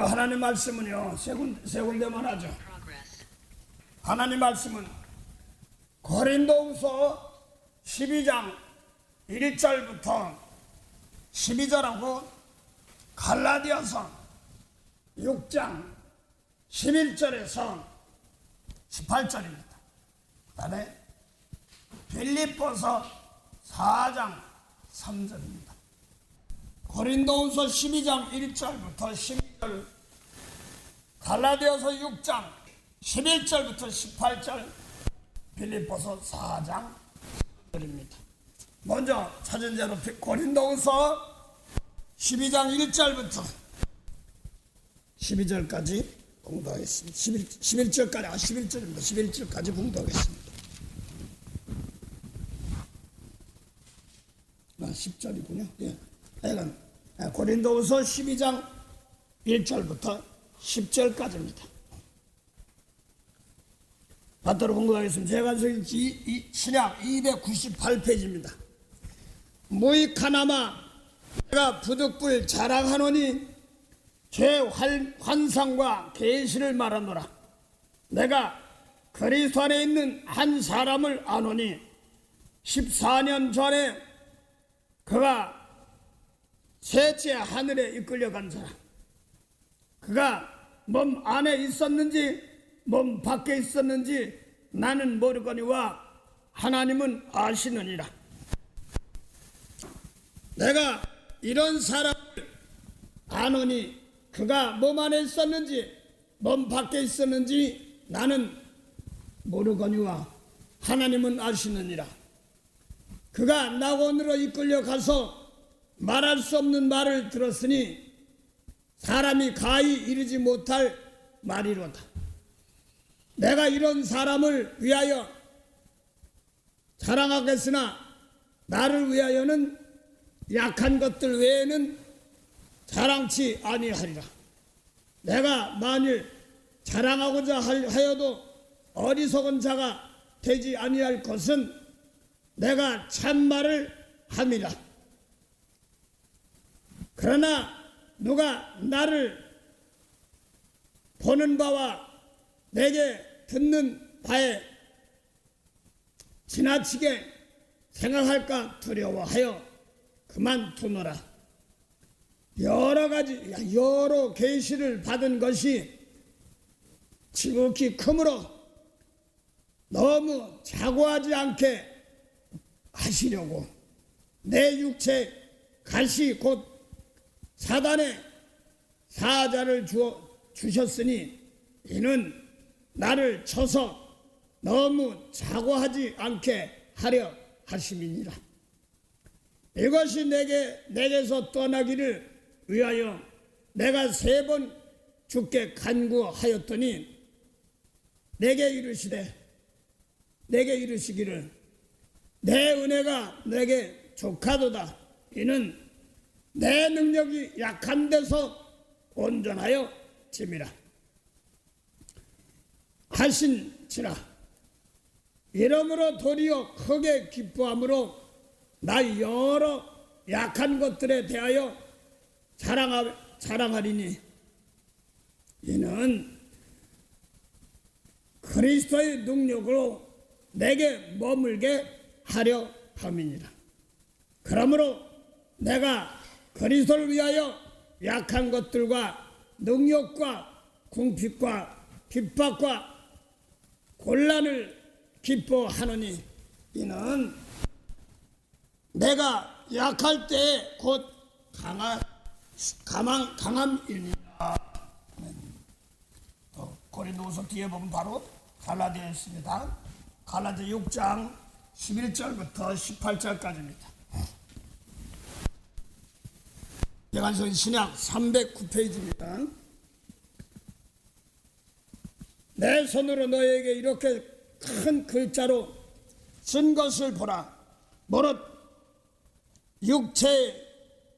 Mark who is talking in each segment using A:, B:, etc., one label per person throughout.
A: 하나님 말씀은요, 세 군데만 하죠. 하나님 말씀은 고린도후서 12장 1절부터 12절하고 갈라디아서 6장 11절에서 18절입니다. 그다음에 빌립보서 4장 3절입니다. 고린도후서 12장 1절부터 12절, 갈라디아서 6장 11절부터 18절, 빌립보서 4장 3절입니다. 먼저 찾은 대로 고린도후서 12장 1절부터 12절까지 공부하겠습니다. 11절입니다. 11절까지 공부하겠습니다. 10절이군요. 예. 고린도후서 12장 1절부터 10절까지입니다. 받도록 공부하겠습니다. 제가 신약 298페이지입니다. 무익하나마 내가 부득불 자랑하노니 제 환상과 계시를 말하노라. 내가 그리스도 안에 있는 한 사람을 아노니 14년 전에 그가 셋째 하늘에 이끌려간 사람, 그가 몸 안에 있었는지 몸 밖에 있었는지 나는 모르거니와 하나님은 아시느니라. 내가 이런 사람을 아노니 그가 몸 안에 있었는지 몸 밖에 있었는지 나는 모르거니와 하나님은 아시느니라. 그가 낙원으로 이끌려 가서 말할 수 없는 말을 들었으니 사람이 가히 이르지 못할 말이로다. 내가 이런 사람을 위하여 자랑하겠으나 나를 위하여는 약한 것들 외에는 자랑치 아니하리라. 내가 만일 자랑하고자 하여도 어리석은 자가 되지 아니할 것은 내가 참말을 함이라. 그러나 누가 나를 보는 바와 내게 듣는 바에 지나치게 생각할까 두려워하여 그만두노라. 여러 계시를 받은 것이 지극히 크므로 너무 자고하지 않게 하시려고 내 육체 가시 곧 사단의 사자를 주셨으니 이는 나를 쳐서 너무 자고하지 않게 하려 하심이니라. 이것이 내게서 떠나기를 위하여 내가 3번 주께 간구하였더니 내게 이르시기를 내 은혜가 내게 족하도다. 이는 내 능력이 약한 데서 온전하여 짐이라 하신지라. 이러므로 도리어 크게 기뻐함으로 나 여러 약한 것들에 대하여 자랑하리니 이는 그리스도의 능력으로 내게 머물게 하려 함이니라. 그러므로 내가 그리스도를 위하여 약한 것들과 능력과 궁핍과 핍박과 곤란을 기뻐하노니 이는 내가 약할 때에 곧 강함이니라. 고린도후서 뒤에 보면 바로 갈라디아에 있습니다. 갈라디아 6장 11절부터 18절까지입니다. 대간성 신약 309페이지입니다. 내 손으로 너에게 이렇게 큰 글자로 쓴 것을 보라. 무릇 육체의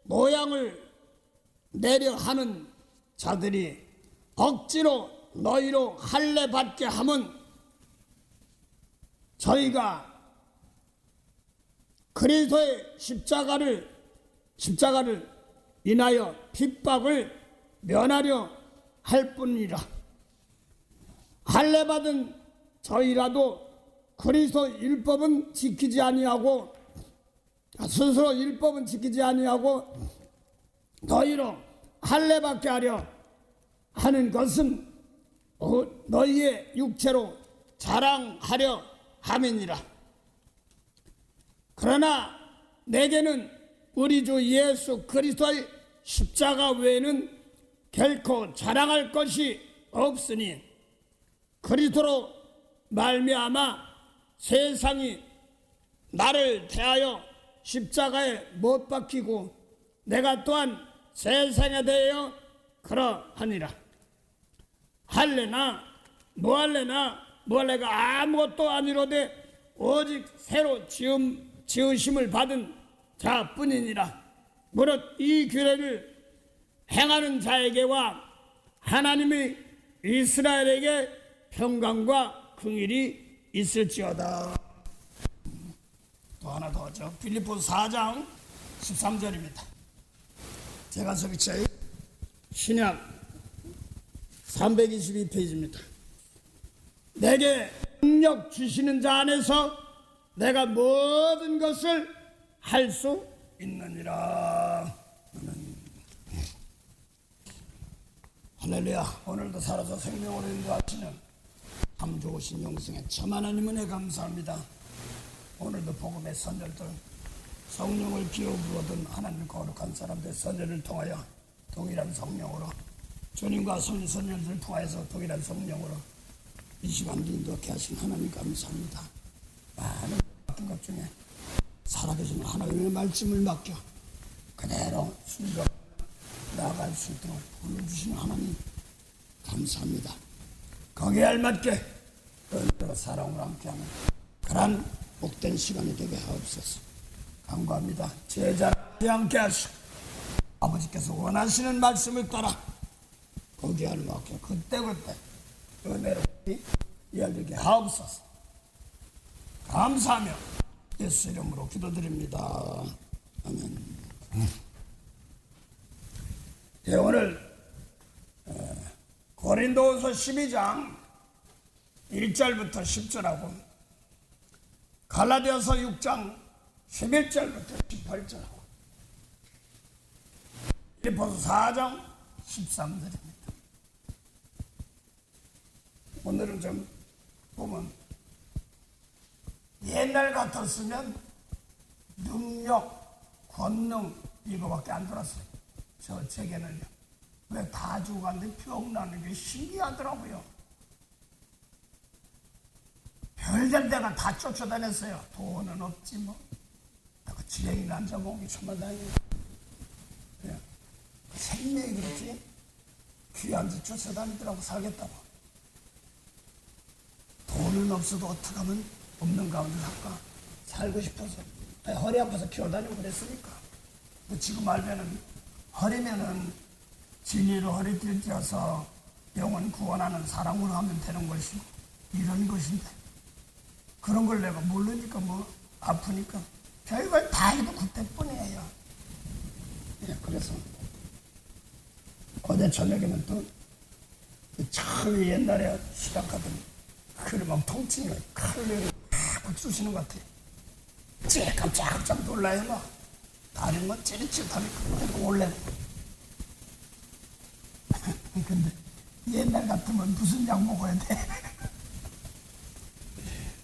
A: 모양을 내려 하는 자들이 억지로 너희로 할례 받게 하면 저희가 그리스도의 십자가를 인하여 핍박을 면하려 할 뿐이라. 할례 받은 저희라도 그리스도 율법은 지키지 아니하고 스스로 율법은 지키지 아니하고 너희로 할례 받게 하려 하는 것은 너희의 육체로 자랑하려 함이니라. 그러나 내게는 우리 주 예수 그리스도의 십자가 외에는 결코 자랑할 것이 없으니 그리스도로 말미암아 세상이 나를 대하여 십자가에 못 박히고 내가 또한 세상에 대하여 그러하니라. 할례나 무할례가 아무것도 아니로되 오직 새로 지으심을 받은 자뿐이니라. 무릇 이 규례를 행하는 자에게와 하나님이 이스라엘에게 평강과 긍휼이 있을지어다. 또 하나 더 하죠. 빌립보서 4장 13절입니다. 제가 저기쳐요. 신약 322페이지입니다. 내게 능력 주시는 자 안에서 내가 모든 것을 할 수 있느니라. 할렐루야. 오늘도 살아서 생명으로 인도하시는 참 좋으신 영생의 참 하나님 은혜 감사합니다. 오늘도 복음의 선열들 성령을 기업으로든 하나님 거룩한 사람들의 선열을 통하여 동일한 성령으로 주님과 선열들을 통하여서 동일한 성령으로 이 시간도 인도하게 하신 하나님 감사합니다. 많은 같은 것 중에 살아계신 하나님의 말씀을 맡겨 그대로 순종 나아갈 수 있도록 불러주시는 하나님 감사합니다. 거기에 알맞게 은혜로 사랑으로 함께하는 그런 복된 시간이 되게 하옵소서. 간구합니다. 제자를 함께 하시고 아버지께서 원하시는 말씀을 따라 거기에 알맞게 그때그때 은혜로 이어지게 하옵소서. 감사하며 예수 이름으로 기도드립니다. 아멘. 네, 오늘 고린도후서 12장 1절부터 10절하고 갈라디아서 6장 11절부터 18절하고 빌립보서 4장 13절입니다. 오늘은 좀 보면 옛날 같았으면 능력, 권능 이거밖에 안 들었어요. 저 책에는요. 왜 다 죽었는데 병나는 게 신기하더라고요. 별될 데가 다 쫓아다녔어요. 돈은 없지 뭐. 내가 지렁이 앉아먹은 게 천만 다행이에요. 생명이 그렇지 귀한 데 쫓아다니더라고 살겠다고. 돈은 없어도 어떻게 하면 없는 가운데 살까? 살고 싶어서 허리 아파서 기어다니고 그랬으니까. 지금 알면은 허리면은 진리로 허리띠를 띄어서 영혼 구원하는 사랑으로 하면 되는 것이고 이런 것인데 그런 걸 내가 모르니까 뭐 아프니까 별걸 다 해도 그때뿐이에요. 예, 그래서 어제 저녁에는 또 처음에 옛날에 시작하던 그러면 통증이 칼을 팍 쑤시는 것 같아요. 깜짝깜짝 놀라요. 막 다른 건 찌릿찌릿하니까 원래 근데 옛날 같으면 무슨 약 먹어야 돼?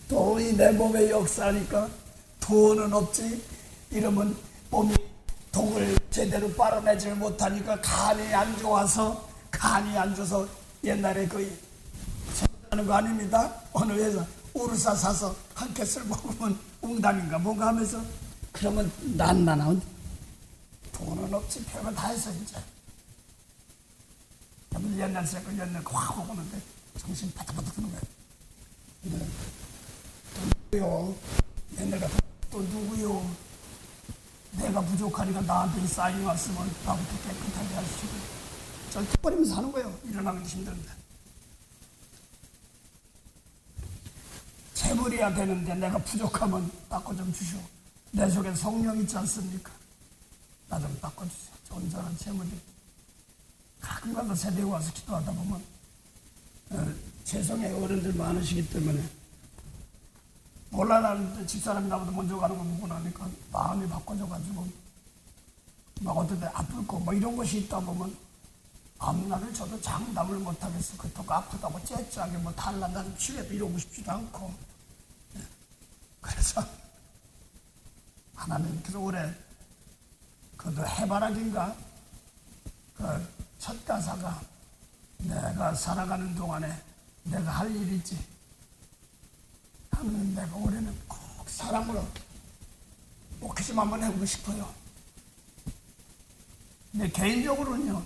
A: 돈이 내 몸에 역사하니까 돈은 없지. 이러면 몸이 독을 제대로 빨아내질 못하니까 간이 안 좋아서 간이 안 좋아서 옛날에 거의 하는 거 아닙니다. 어느 회사 우르사 사서 한 개씩 먹으면 웅담인가 뭔가 하면서 그러면 난나나면 돈은 없지. 별거 다 했어 진짜. 옛날 생각 옛날 확 오는데 정신 바닥바닥 드는 거야. 근데 또 누구요? 옛날 같은 또 누구요? 내가 부족하니까 나한테 이 사인이 왔으면 나부터 깨끗하게 하시고 쩔뚝거리면서 하는 거예요. 일어나기 힘든데. 재물이야 되는데 내가 부족하면 바꿔 좀 주시오. 내 속에 성령 있지 않습니까? 나 좀 바꿔주세요. 온전한 재물이. 가끔가다 새벽에 와서 기도하다 보면 죄송해요. 어른들 많으시기 때문에 몰라. 나는 집사람이 나보다 먼저 가는 거 보고 나니까 마음이 바꿔져가지고 막 어떨 때 아플 거 뭐 이런 것이 있다 보면 앞날을 저도 장담을 못하겠어. 그토록 아프다고 째째하게 뭐 달란다는 치료도 이러고 싶지도 않고. 그래서 하나님께서 올해 그것도 해바라기인가 그 첫 가사가 내가 살아가는 동안에 내가 할 일 있지 하면 내가 올해는 꼭 사랑으로 목회 좀 한번 해보고 싶어요. 근데 개인적으로는요,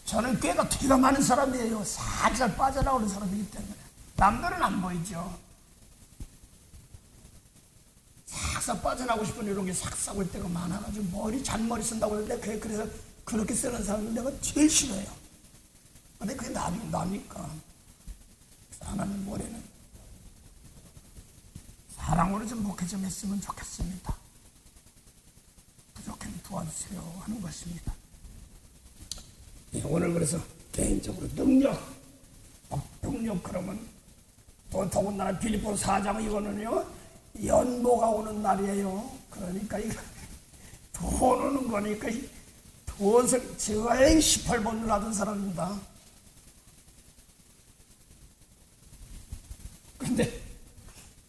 A: 저는 꾀가 되게 많은 사람이에요. 살살 빠져나오는 사람이기 때문에. 남들은 안 보이죠. 싹싹 빠져나오고 싶은 이런 게 싹싹 올 때가 많아가지고 머리 잔머리 쓴다고 하는데 그래서 그렇게 쓰는 사람은 내가 제일 싫어요. 근데 그게 나니까. 하나님 올해는 사랑으로 좀 목회 좀 했으면 좋겠습니다. 부족하면 도와주세요 하는 것입니다. 예, 오늘 그래서 개인적으로 능력 그러면 또 더군다나 빌립보 4장 이거는요 연보가 오는 날이에요. 그러니까 이거 돈 오는 거니까 돈을 제일 18번을 하던 사람입니다. 근데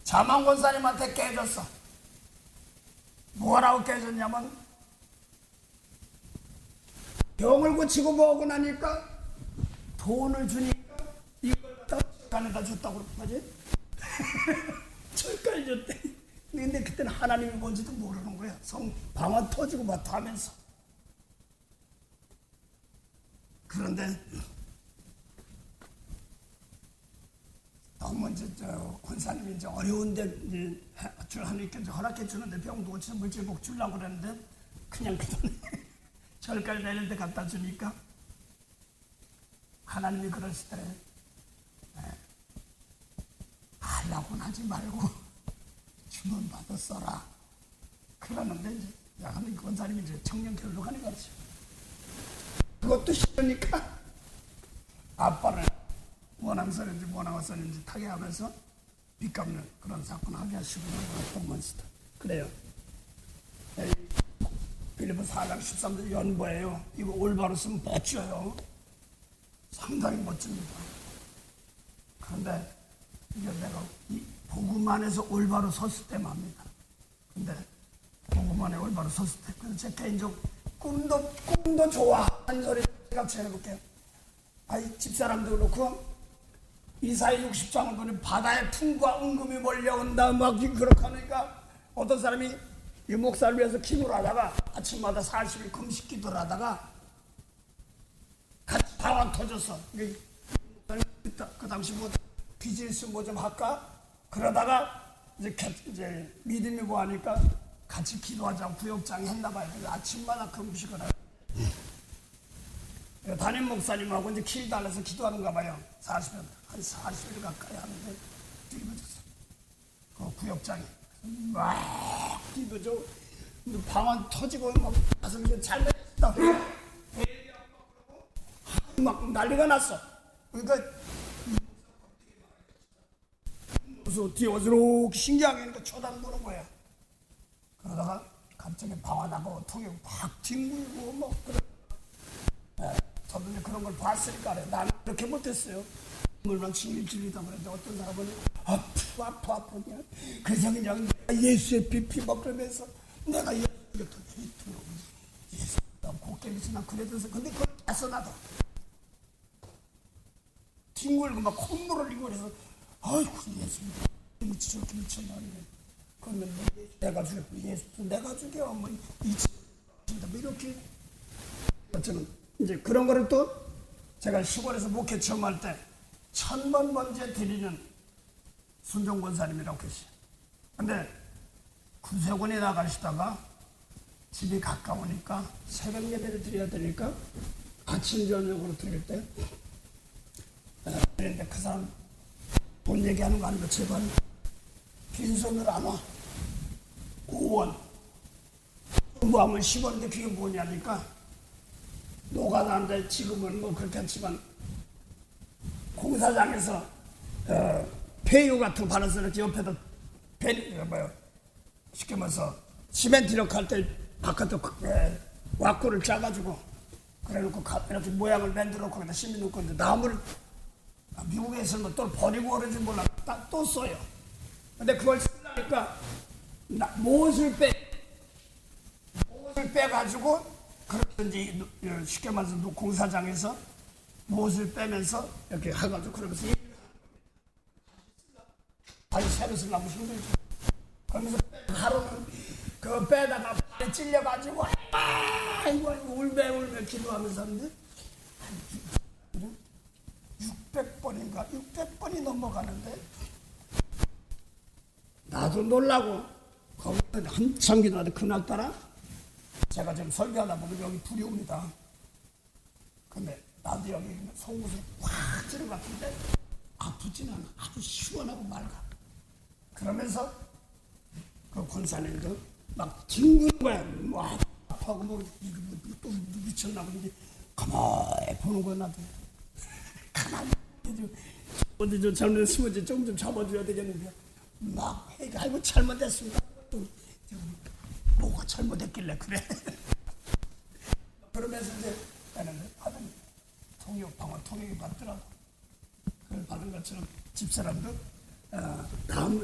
A: 자만 권사님한테 깨졌어. 뭐라고 깨졌냐면 병을 고치고 뭐하고 나니까 돈을 주니까 이걸 다 간에다 줬다고 그러지? 철까지 줬대. 근데 그때는 하나님이 뭔지도 모르는 거야. 방언 터지고 막 하면서. 그런데 너무 이제 권사님이 이제 어려운데 이제 하나님께 허락해 주는데 병도 고치는 물질복 주려고 그랬는데 그냥 그 돈에 절까지 내릴 때 갖다 주니까 하나님이 그러시더래. 하려고는 하지 말고 주문 받아 써라. 그러는데 이제 하나님 권사님이 이제 청년 교육하는 거지. 그것도 싫으니까 아빠를 원앙선인지 원앙어선인지 타게 하면서 빚 갚는 그런 사건 하게 하시고 어떤 monster. 그래요. 빌립보 4장 13절 연보예요. 이거 올바로 쓰면 멋져요. 상당히 멋집니다. 그런데 이게 내가 이 복음 안에서 올바로 섰을 때만입니다. 근데 복음 안에 올바로 섰을 때 그래서 제 개인적 꿈도 좋아 한 소리 제가 해볼게요. 아이 집사람도 그렇고 이사야 60장을 보니 바다의 풍과 은금이 몰려온다 막 그렇게 하니까 어떤 사람이 이 목사를 위해서 기도를 하다가 아침마다 40일 금식 기도를 하다가 같이 방황 터졌어. 그 당시 뭐 비즈니스 뭐 좀 할까? 그러다가 이제 믿음이 뭐하니까 같이 기도하자고 구역장에 했나봐요. 그래서 아침마다 금식을 하고 담임 목사님하고 이제 길 달라서 기도하는가 봐요. 40일, 한 40일 가까이 하는데 뒤집어졌어. 그 구역장에. 막 기도죠. 방언 터지고 막 가슴이 잘못했다. 막 난리가 났어. 그러니까 그래서 뒤에 어지럽게 신기하게 쳐다보는 거야. 그러다가 갑자기 방언하고 통에 팍 뒹굴고 뭐 그래. 저도 이제 그런 걸 봤으니까 그래. 나는 그렇게 못했어요. 물만 질리다 그랬는데 어떤 사람은 아파 그냥 그래서 그냥 예수의 비피 막 그러면서 내가 예수 곡괭이서 난 그래서 근데 그걸 봤어 나도 뒹굴고 막 콧물을 흘리고 그래서 아이고 예수님 저렇게 미쳤나 그러면 내가 죽여 예수 내가 죽여 뭐 이렇게 어쩌면 이제 그런 거를 또 제가 시골에서 목회 처음 할 때 1000번 번째 드리는 순종 권사님이라고 계시죠. 근데 구세군에 나가시다가 집이 가까우니까 새벽 예배를 드려야 되니까 아침 저녁으로 드릴 때 그런데 그 사람 돈 얘기하는 거 아니고 제발 빈손으로 안 와. 5원 공부하면 10원인데 그게 뭐냐니까 노가다인데 지금은 뭐 그렇겠지만 공사장에서 폐유 같은 거 받아서 이렇게 옆에다 쉽게 말해서 시멘트 이렇게 할 때 바깥에 와꾸를 짜가지고 그래놓고 이렇게 모양을 만들어 놓고 거기다 심어 놓고 있는데 나무를 미국에서는 또 버리고 그러지 몰라 또 써요. 근데 그걸 쓰려니까 못을 빼가지고 그런지 쉽게 말해서 공사장에서 못을 빼면서 이렇게 해가지고 그러면서 다시 새로 쓰려면 힘들죠. 그러면서 하루는 그 빼다가 발에 찔려가지고 아이고 울며 기도하면서 하는데 600번이 넘어가는데 나도 놀라고 거기 한참 기도하는데 그날따라 제가 지금 설교하다 보면 여기 불이 옵니다. 근데 나도 여기 속옷을 확 찌른 것 같은데 아프진 않아. 아주 시원하고 맑아. 그러면서 그 권사님도 막 뒹구는 거야. 뭐 아파하고 또 미쳤나 보는데 가만히 보는 거야. 나도 가만히 어디 좀 잘못했으면 좀 잡아줘야 되겠는데 막 아이고 잘못했습니다. 또 뭐가 잘못했길래 그래. 그러면서 이제 받은 방어 통역이 받더라고. 그걸 받은 것처럼 집사람도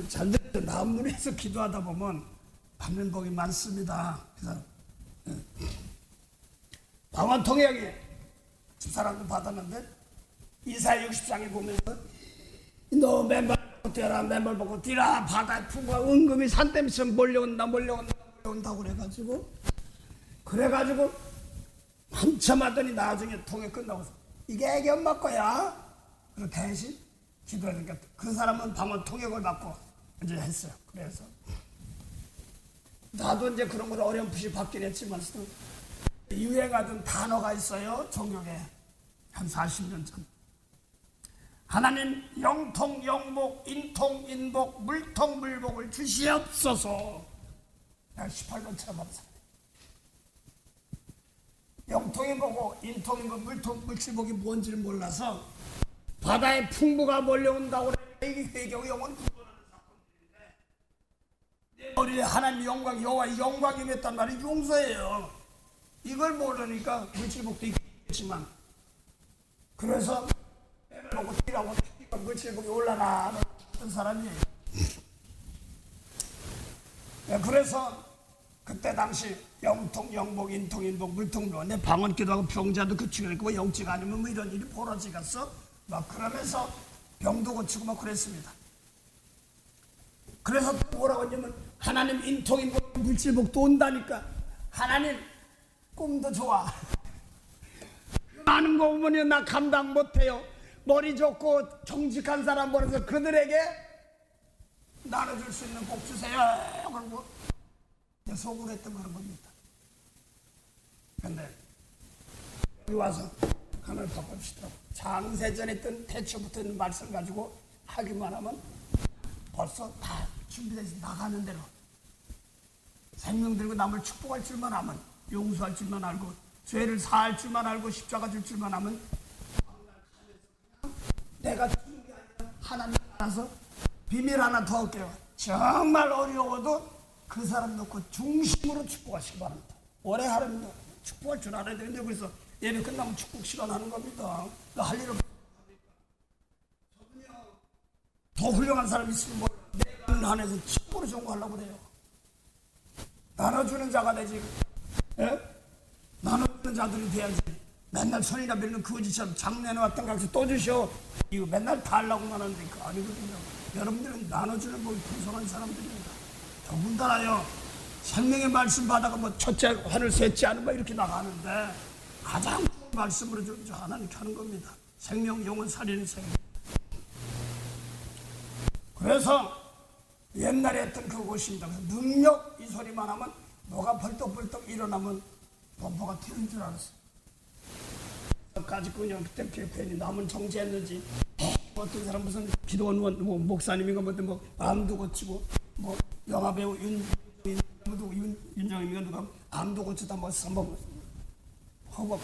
A: 잘됐던 나무에서 기도하다 보면 받는 복이 많습니다. 그래서 방언 통역이 집사람도 받았는데 이사야 60장에 보면서 너 맨발 벗고 뛰어라 맨발 벗고 뛰라 바다의 풍부가 은금이 산더미처 몰려온다고 그래가지고 한참 하더니 나중에 통역 끝나고서 이게 애기 엄마 거야. 그리고 대신 기도하니까 그 사람은 방언 통역을 받고 이제 했어요. 그래서 나도 이제 그런 걸 어렴풋이 받긴 했지만 유행하던 단어가 있어요. 종교에 한 40년 전. 하나님 영통 영복 인통 인복 물통 물복을 주시옵소서. 내가 18번처럼 받았어요. 영통이 뭐고 인통이 뭐 물통 물칠복이 뭔지를 몰라서 바다에 풍부가 몰려온다고 그래. 이게 회경 영혼 구원하는 사건들인데 내 머리에 하나님 영광 여호와의 영광이 임했단 말이 용서예요. 이걸 모르니까 물칠복도 있겠지만 그래서 배를 보고 뛰라고 물칠복이 올라나 어떤 사람이에요. 그래서 그때 당시 영통, 영복, 인통, 인복, 물통로 내 방언 기도하고 병자도 그치고 있고 영치가 아니면 뭐 이런 일이 벌어지겠어? 막 그러면서 병도 고치고 막 그랬습니다. 그래서 뭐라고 하냐면 하나님 인통, 인복, 물질복도 온다니까 하나님 꿈도 좋아. 많은 거 보면 나 감당 못해요. 머리 좋고 정직한 사람 보내서 그들에게 나눠줄 수 있는 복 주세요. 그러고 속으로 했던 그런 겁니다. 근데 여기 와서 하나를 바꿔주시더라고. 장세전에 있던 태초부터 있는 말씀 가지고 하기만 하면 벌써 다 준비돼서 나가는 대로 생명 들고 남을 축복할 줄만 하면 용서할 줄만 알고 죄를 사할 줄만 알고 십자가 줄 줄만 하면 내가 주는 게 아니라 하나님 알아서 비밀 하나 더 할게요. 정말 어려워도 그 사람 놓고 중심으로 축복하시기 바랍니다. 올해 하루는 축복할 줄 알아야 되는데 그래서 예배 끝나면 축복 시간 하는 겁니다. 할 일 없으니까. 더 훌륭한 사람이 있으면 뭐 내가 안에서 축복으로 전공하려고 그래요. 나눠주는 자가 되지. 예? 나눠주는 자들이 돼야지. 맨날 손이나 밀는 거지처럼 작년에 왔던 값을 또 주셔. 이거 맨날 다 하려고만 하는데 그거 아니거든요. 여러분들은 나눠주는 법이 풍성한 사람들입니다. 더군다나요 생명의 말씀 받아가 뭐 첫째 하늘 셋째 하는 거 이렇게 나가는데 가장 좋은 말씀으로 하나님께 하는 겁니다. 생명 영혼 살리는 생명. 그래서 옛날에 했던 그것입니다. 능력 이 소리만 하면 뭐가 벌떡벌떡 일어나면 범퍼가 튀는 줄 알았어요. 까지 그냥 그때 괜히 남은 정지했는지 어떤 사람 무슨 기도원 뭐 목사님인가 뭐 암도 고치고 뭐 영화배우 윤정임인가 누가 암도 고치다 뭐 한번 허벅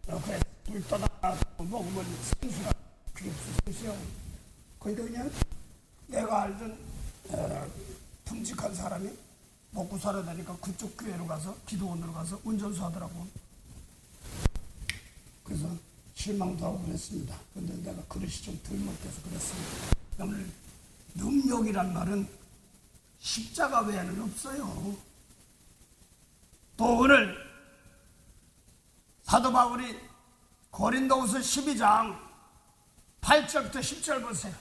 A: 그래 불 떠다가 먹으면 생수가 그게 무슨 생수야. 그러니까 그냥 내가 알던 듬직한 사람이 먹고 살아야 되니까 그쪽 교회로 가서 기도원으로 가서 운전수 하더라고. 그래서 실망도 하고 그랬습니다. 그런데 내가 그릇이 좀 덜 먹혀서 그랬습니다. 오늘 능력이란 말은 십자가 외에는 없어요. 또 오늘 사도 바울이 고린도후서 12장 8절부터 10절 보세요.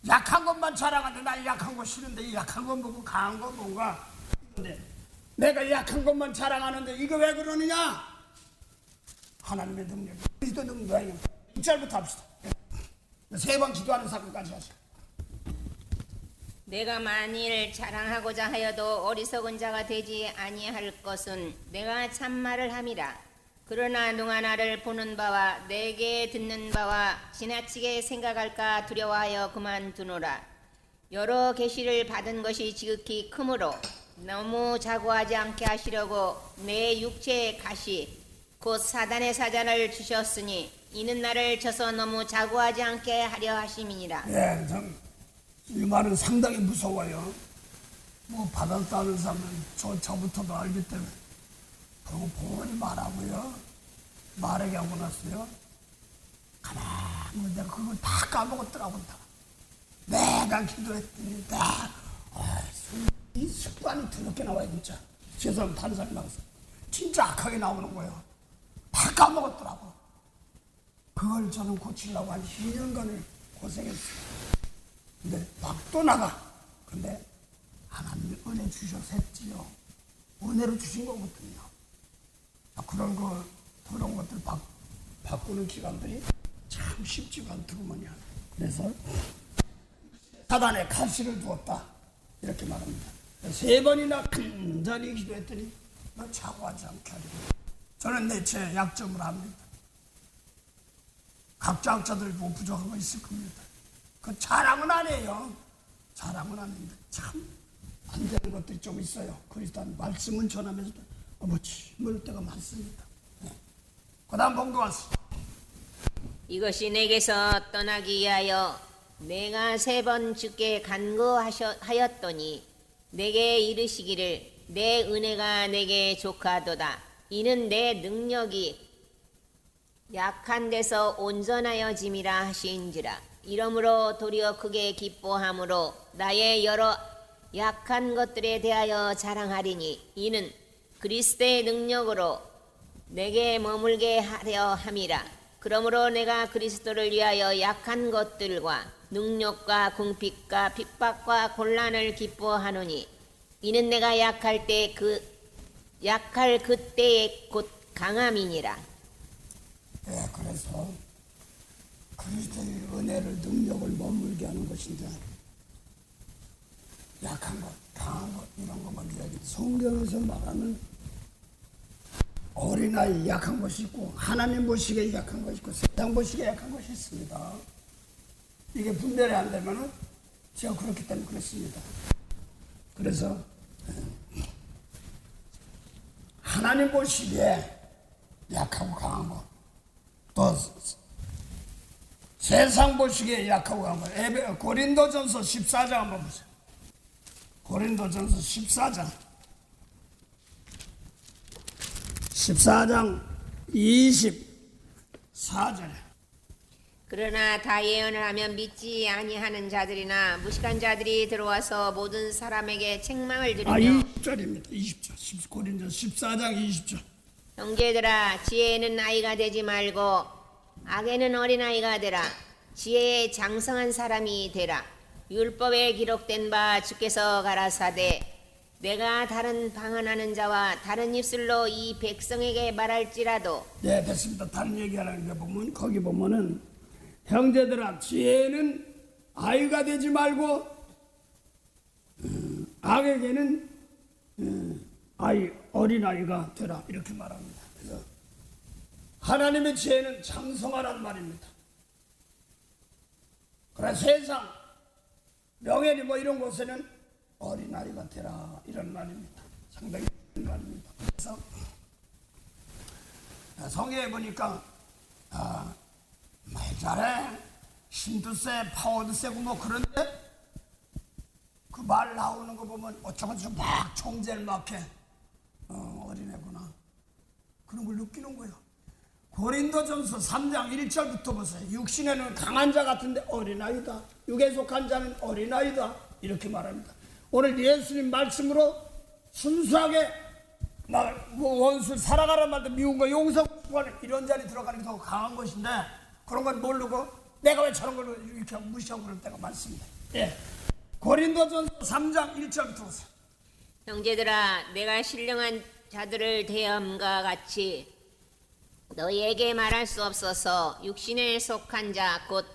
A: 약한 것만 자랑하는데 나 약한 거 싫은데 이 약한 건 뭐고 강한 건 뭔가. 근데 내가 약한 것만 자랑하는데 이거 왜 그러느냐? 하나님의 능력, 그리스도 능력이에요. 1절부터 합시다. 3번 기도하는 사건까지 하시오.
B: 내가 만일 자랑하고자 하여도 어리석은 자가 되지 아니할 것은 내가 참말을 함이라. 그러나 누가 나를 보는 바와 내게 듣는 바와 지나치게 생각할까 두려워하여 그만두노라. 여러 계시를 받은 것이 지극히 크므로 너무 자고하지 않게 하시려고 내 육체의 가시 곧 사단의 사자를 주셨으니 이는 나를 쳐서 너무 자고하지 않게 하려 하심이니라.
A: 예, 이 말은 상당히 무서워요. 뭐 받았다는 사람은 저부터도 알기 때문에 봉헌히 말하고요. 말하게 하고 났어요. 가만히 내가 그걸 다 까먹었더라고. 내가 기도했더니 이 습관이 더럽게 나와요. 진짜 죄송합니다. 다른 사람이 나왔어. 진짜 악하게 나오는 거예요. 다 까먹었더라고. 그걸 저는 고치려고 한 2년간을 고생했어요. 근데 막 또 나가. 근데 하나님이 은혜 주셔서 했지요. 은혜로 주신 거거든요. 그런 것들 바꾸는 기간들이 참 쉽지가 않더구먼요. 그래서 사단에 가시를 두었다 이렇게 말합니다. 3번이나 간절히 기도했더니 너 자고하지 않게 하리라. 저는 내 제 약점을 압니다. 각자 학자들 뭐 부족한 거 있을 겁니다. 그 자랑은 안 해요. 자랑은 아닌데 참 안 되는 것들이 좀 있어요. 그리스도는 말씀은 전하면서도 침을 때가 많습니다. 네. 그 다음 본거 왔습니다.
B: 이것이 내게서 떠나기 위하여 내가 3번 주께 간구하였더니 내게 이르시기를 내 은혜가 내게 족하도다. 이는 내 능력이 약한 데서 온전하여짐이라 하신지라. 이러므로 도리어 크게 기뻐함으로 나의 여러 약한 것들에 대하여 자랑하리니 이는 그리스도의 능력으로 내게 머물게 하려 함이라. 그러므로 내가 그리스도를 위하여 약한 것들과 능력과 궁핍과 핍박과 곤란을 기뻐하노니 이는 내가 약할 그때의 곧 강함이니라.
A: 네, 그래서 그리스도의 은혜를 능력을 머물게 하는 것인데 약한 것, 강한 것 이런 것만 이야기. 성경에서 말하는 어린아이 약한 것이 있고 하나님 보시기에 약한 것이 있고 세상 보시기에 약한 것이 있습니다. 이게 분별이 안 되면은 제가 그렇기 때문에 그렇습니다. 그래서 하나님 보시기에 약하고 강한 것, 또 세상 보시기에 약하고 강한 것. 고린도전서 14장 한번 보세요. 고린도전서 14장 24절.
B: 그러나 다 예언을 하면 믿지 아니하는 자들이나 무식한 자들이 들어와서 모든 사람에게 책망을 들으며
A: 20절입니다. 20절. 고린도 14장 20절.
B: 형제들아 지혜는 아이가 되지 말고 악에는 어린아이가 되라. 지혜에 장성한 사람이 되라. 율법에 기록된 바 주께서 가라사대 내가 다른 방언하는 자와 다른 입술로 이 백성에게 말할지라도.
A: 네, 됐습니다. 다른 얘기하는 게 보면 거기 보면은 형제들아 지혜는 아이가 되지 말고 악에게는 어린아이가 되라 이렇게 말합니다. 그래서 하나님의 지혜는 장성하란 말입니다. 그러나 세상 명예리 뭐 이런 곳에는 어린아이가 되라 이런 말입니다. 상당히 좋은 말입니다. 그래서 성경에 보니까 말 잘해, 힘도 세, 파워도 세고 뭐 그런데 그 말 나오는 거 보면 어쩌고저쩌고 막 총재를 막 해. 어린애구나. 그런 걸 느끼는 거예요. 고린도전서 3장 1절부터 보세요. 육신에는 강한 자 같은데 어린아이다. 육에 속한 자는 어린아이다. 이렇게 말합니다. 오늘 예수님 말씀으로 순수하게 원수 살아가란 말도 미운 거 용서하는 이런 자리 들어가는 게 더 강한 것인데 그런 건 모르고 내가 왜 저런 걸 이렇게 무시하고 그럴 때가 많습니다. 예. 고린도전서 3장 1절부터 보세요.
B: 형제들아, 내가 신령한 자들을 대함과 같이 너희에게 말할 수 없어서 육신에 속한 자 곧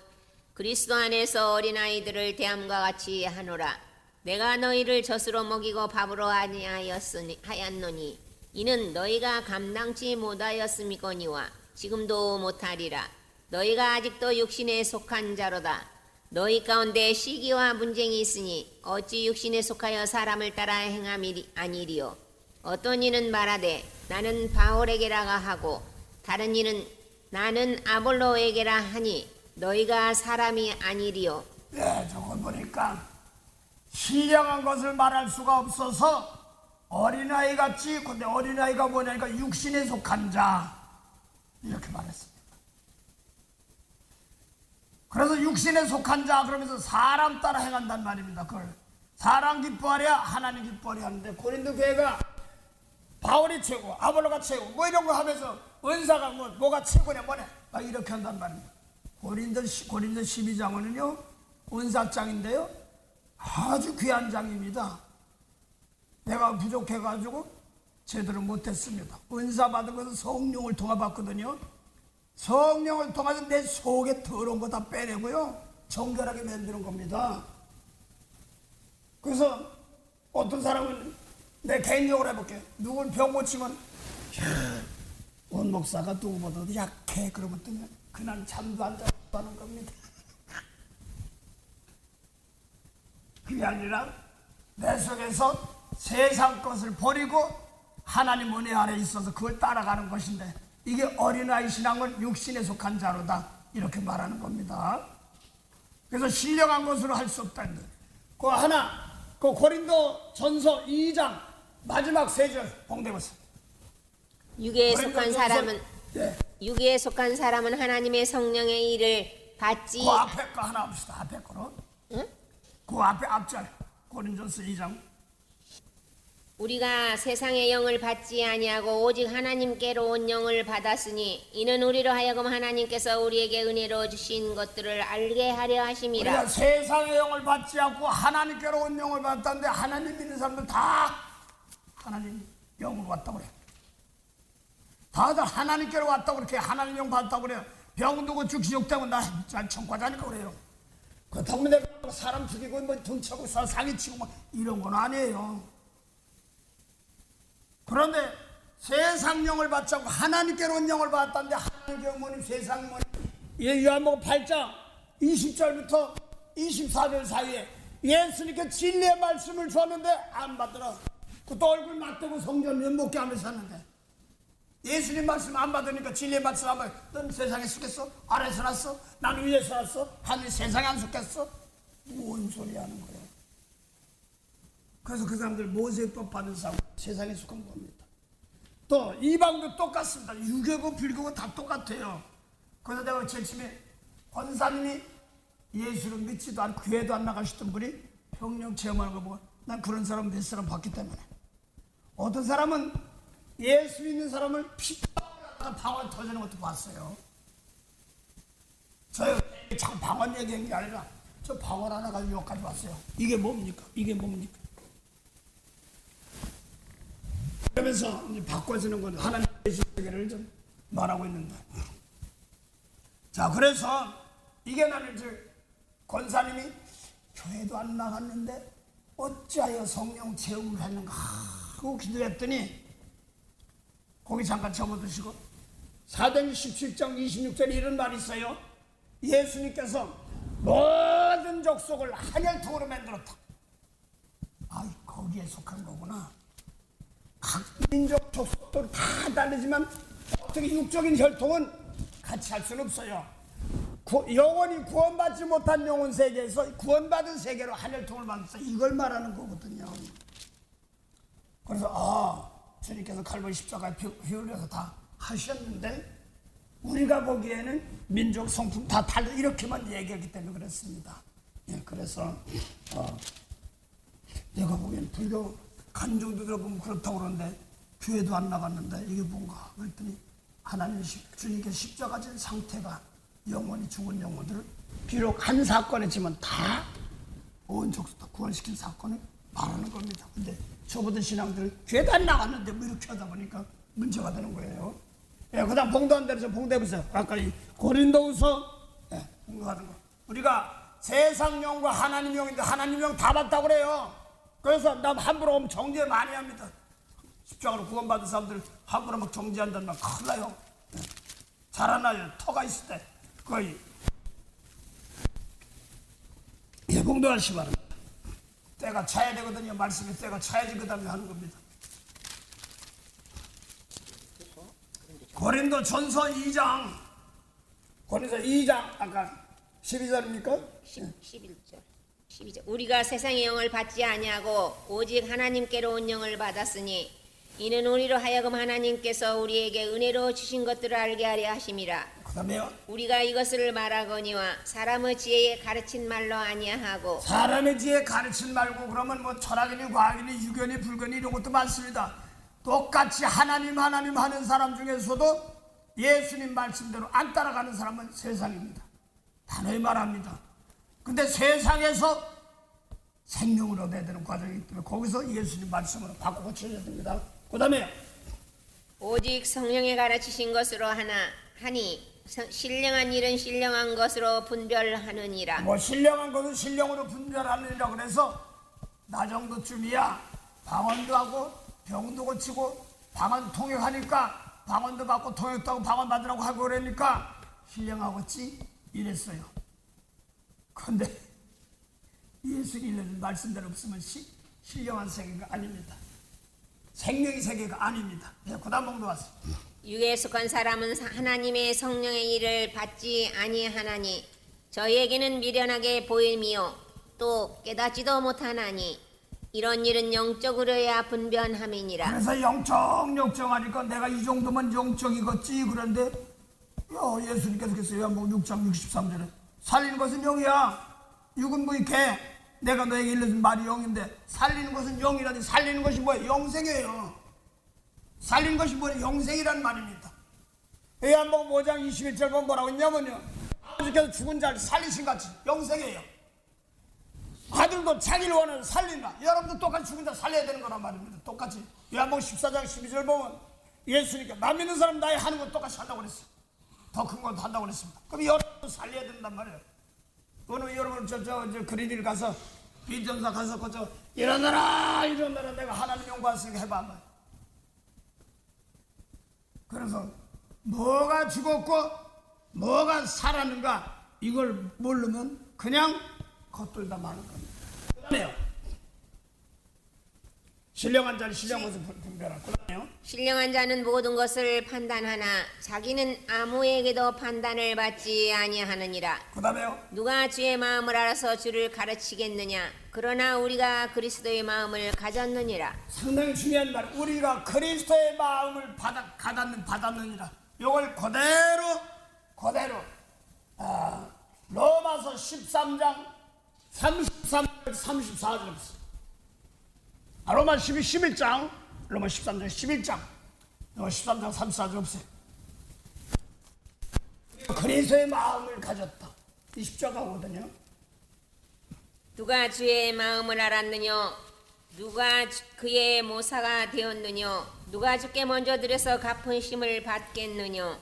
B: 그리스도 안에서 어린아이들을 대함과 같이 하노라. 내가 너희를 젖으로 먹이고 밥으로 하였노니 이는 너희가 감당치 못하였음이거니와 지금도 못하리라. 너희가 아직도 육신에 속한 자로다. 너희 가운데 시기와 분쟁이 있으니 어찌 육신에 속하여 사람을 따라 행함이 아니리요. 어떤 이는 말하되 나는 바울에게라가 하고 다른 이는 나는 아볼로에게라 하니 너희가 사람이 아니리요.
A: 네, 저걸 보니까 신령한 것을 말할 수가 없어서 어린아이 같이, 근데 어린아이가 뭐냐니까 육신에 속한 자 이렇게 말했습니다. 그래서 육신에 속한 자 그러면서 사람 따라 행한단 말입니다. 그걸 사람 기뻐하랴 하나님 기뻐하랴 하는데 고린도 교회가 바울이 최고, 아볼로가 최고 뭐 이런 거 하면서 은사가 뭐가 최고냐 뭐냐 막 이렇게 한단 말입니다. 고린도 12장은요 은사장인데요 아주 귀한 장입니다. 내가 부족해가지고 제대로 못했습니다. 은사 받은 것은 성령을 통해 받거든요. 성령을 통해서 내 속에 더러운 거 다 빼내고요 정결하게 만드는 겁니다. 그래서 어떤 사람은 내 개인적으로 해볼게요. 누굴 병 고치면 원 목사가 누구보다도 약해 그러면 또 그날 잠도 안 자고 하는 겁니다. 그게 아니라 내 속에서 세상 것을 버리고 하나님 은혜 아래 있어서 그걸 따라가는 것인데 이게 어린아이 신앙은 육신에 속한 자로다 이렇게 말하는 겁니다. 그래서 신령한 것으로 할 수 없다. 그 하나, 그 고린도 전서 2장 마지막 3절 봉대보세요.
B: 육에 속한 사람은
A: 네.
B: 육에 속한 사람은 하나님의 성령의 일을 받지.
A: 그 앞에 거 하나 봅시다. 앞에 거로.
B: 응?
A: 그 앞에 앞절 고린도전서 2장.
B: 우리가 세상의 영을 받지 아니하고 오직 하나님께로 온 영을 받았으니 이는 우리로 하여금 하나님께서 우리에게 은혜로 주신 것들을 알게 하려 하심이라.
A: 우리가 세상의 영을 받지 않고 하나님께로 온 영을 받았는데 하나님 믿는 사람들 다 하나님 영으로 왔다고 그래요. 다들 하나님께로 왔다고 그렇게 하나님 영 받았다고 그래요. 병두고 죽시욕되면 나 천과자니까 그래요. 그렇다고 내가 사람 죽이고 뭐 등치고 사기치고 뭐 이런 건 아니에요. 그런데 세상 영을 받지 않고 하나님께로 온 영을 받았다는데 하나님께 어머님 세상 어머님 요한복음 8장 20절부터 24절 사이에 예수님께 진리의 말씀을 주었는데 안 받더라. 그또 얼굴 맞대고 성전 면목게 하면서 하는데 예수님 말씀 안 받으니까 진리의 말씀 하면 넌 세상에 속했어? 아래서 났어? 난 위에서 났어? 하늘 세상에 안 속했어? 뭔 소리 하는 거예요. 그래서 그 사람들 모세법 받은 사람 세상에 속한 겁니다. 또 이방도 똑같습니다. 유교고 불교고 다 똑같아요. 그래서 내가 제일 처음에 권사님이 예수를 믿지도 않고 교회도 안 나가시던 분이 병령 체험하는 거 보고 난 그런 사람 몇 사람 봤기 때문에 어떤 사람은 예수 믿는 사람을 핍박하다가 방언 터지는 것도 봤어요. 저 참 방언 얘기한 게 아니라 저 방언 하나 가지고 여기까지 왔어요. 이게 뭡니까? 이게 뭡니까? 그러면서 이제 바꿔주는 건 하나님의 세계를 좀 말하고 있는데. 자, 그래서 이게 나는 이제 권사님이 교회도 안 나갔는데 어찌하여 성령 체험을 했는가 하고 기도했더니 거기 잠깐 접어두시고 사도행전 17장 26절에 이런 말이 있어요. 예수님께서 모든 족속을 한 혈통으로 만들었다. 아, 거기에 속한 거구나. 각 민족 족속도 다 다르지만 어떻게 육적인 혈통은 같이 할 수는 없어요. 영원히 구원받지 못한 영혼 세계에서 구원받은 세계로 한 혈통을 만들었어. 이걸 말하는 거거든요. 그래서 주님께서 칼바리 십자가에 피 흘려서 다 하셨는데 우리가 보기에는 민족 성품 다 달라 이렇게만 얘기하기 때문에 그렇습니다. 예, 그래서 내가 보기에는 불교 간증도 들어보면 그렇다고 그러는데 교회도 안 나갔는데 이게 뭔가 그랬더니 하나님 주님께서 십자가 진 상태가 영원히 죽은 영혼들을 비록 한 사건이지만 다 온 족속 다 구원시킨 사건을 말하는 겁니다. 근데 저보다 신앙들은 교회도 안 나갔는데 뭐 이렇게 하다 보니까 문제가 되는 거예요. 예, 그 다음 봉도한 데서 봉도해보세요. 아까 이 고린도후서 봉도하는 거. 우리가 세상 영과 하나님 영인데 하나님 영 다 봤다고 그래요. 그래서 남 함부로 오면 정죄 많이 합니다. 십자가로 구원받은 사람들 함부로 막 정죄한다는 말 큰일 나요. 예. 자라나요. 터가 있을 때 거의 봉도하시 바랍니다. 때가 차야 되거든요. 말씀이 때가 차야지 그 다음에 하는 겁니다. 고린도 전서 2장 고린도 2장 아까 12절입니까?
B: 11절 우리가 세상의 영을 받지 아니하고 오직 하나님께로 온 영을 받았으니 이는 우리로 하여금 하나님께서 우리에게 은혜로 주신 것들을 알게 하려 하심이라.
A: 그 다음에요.
B: 우리가 이것을 말하거니와 사람의 지혜에 가르친 말로 아니하고
A: 사람의 지혜에 가르친 말고 그러면 뭐 철학이니 과학이니 유견이 불견이 이런 것도 많습니다. 똑같이 하나님 하는 사람 중에서도 예수님 말씀대로 안 따라가는 사람은 세상입니다. 단호히 말합니다. 근데 세상에서 생명을 얻어야 되는 과정이기 때문에 거기서 예수님 말씀으로 바꾸고 쳐야 됩니다. 그 다음에
B: 오직 성령에 가르치신 것으로 하니 신령한 일은 신령한 것으로 분별하느니라.
A: 뭐 신령한 것은 신령으로 분별하느니라 그래서 나 정도쯤이야 방언도 하고 병도 고치고 방언 통역하니까 방언도 받고 통역도 하고 방언 받으라고 하고 그러니까 신령하겠지 이랬어요. 그런데 예수님 말씀대로 없으면 신령한 세계가 아닙니다. 생명의 세계가 아닙니다. 네, 그 다음 봉도 왔어요.
B: 육에 속한 사람은 하나님의 성령의 일을 받지 아니하나니 저희에게는 미련하게 보임이요 또 깨닫지도 못하나니 이런 일은 영적으로야 분변함이니라.
A: 그래서 영적하니까 내가 이 정도면 영적이겠지. 그런데 예수님께서 그랬어요. 요한복음 6장 63절에 살리는 것은 영이야. 육은 뭐 이렇게 내가 너에게 일러준 말이 영인데 살리는 것은 영이라니 살리는 것이 뭐예요? 영생이에요. 살리는 것이 뭐예요? 영생이란 말입니다. 요한복음 5장 21절 보면 뭐라고 했냐면요. 아버지께서 죽은 자를 살리신 같이 영생이에요. 아들도 자기를 원하는 살린다. 여러분도 똑같이 죽은 자 살려야 되는 거란 말입니다. 똑같이 요한복음 14장 12절 보면 예수님께 나 믿는 사람 나의 하는 것 똑같이 한다고 그랬어요. 더 큰 것도 한다고 그랬습니다. 그럼 여러분도 살려야 된단 말이에요. 오늘 여러분 저 그리디를 가서 비전사 가서 일어나라 내가 하나님 영광했으니까 해봐 말. 그래서 뭐가 죽었고 뭐가 살았는가 이걸 모르면 그냥 겉돌다 마는 겁니다. 그다음에요. 신령한 자는 신령한 것을 분별하고 그다음에요.
B: 신령한 자는 모든 것을 판단하나 자기는 아무에게도 판단을 받지 아니하느니라.
A: 그다음에요.
B: 누가 주의 마음을 알아서 주를 가르치겠느냐. 그러나 우리가 그리스도의 마음을 가졌느니라.
A: 상당히 중요한 말. 우리가 그리스도의 마음을 받았느니라. 이걸 그대로 로마서 13장 33절 34절 로마 11장 로마 13장 11장 로마 13장 34절 없어요. 그리스도의 마음을 가졌다. 이 십자가거든요.
B: 누가 주의 마음을 알았느뇨. 누가 그의 모사가 되었느뇨. 누가 주께 먼저 들여서 갚은 심을 받겠느뇨.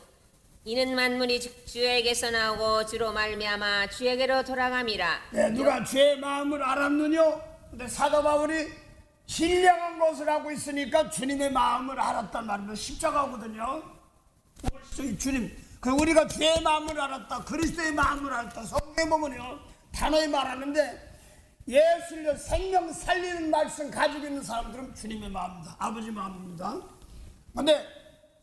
B: 이는 만물이 주에게서 나오고 주로 말미암아 주에게로 돌아감이라.
A: 네, 누가 주의 마음을 알았느뇨. 근데 사도 바울이 신령한 것을 하고 있으니까 주님의 마음을 알았단 말입니다. 십자가거든요. 주님, 우리가 주의 마음을 알았다. 그리스도의 마음을 알았다. 성경에 보면요, 단어에 말하는데 예수를 생명 살리는 말씀 가지고 있는 사람들은 주님의 마음입니다. 아버지 마음입니다. 근데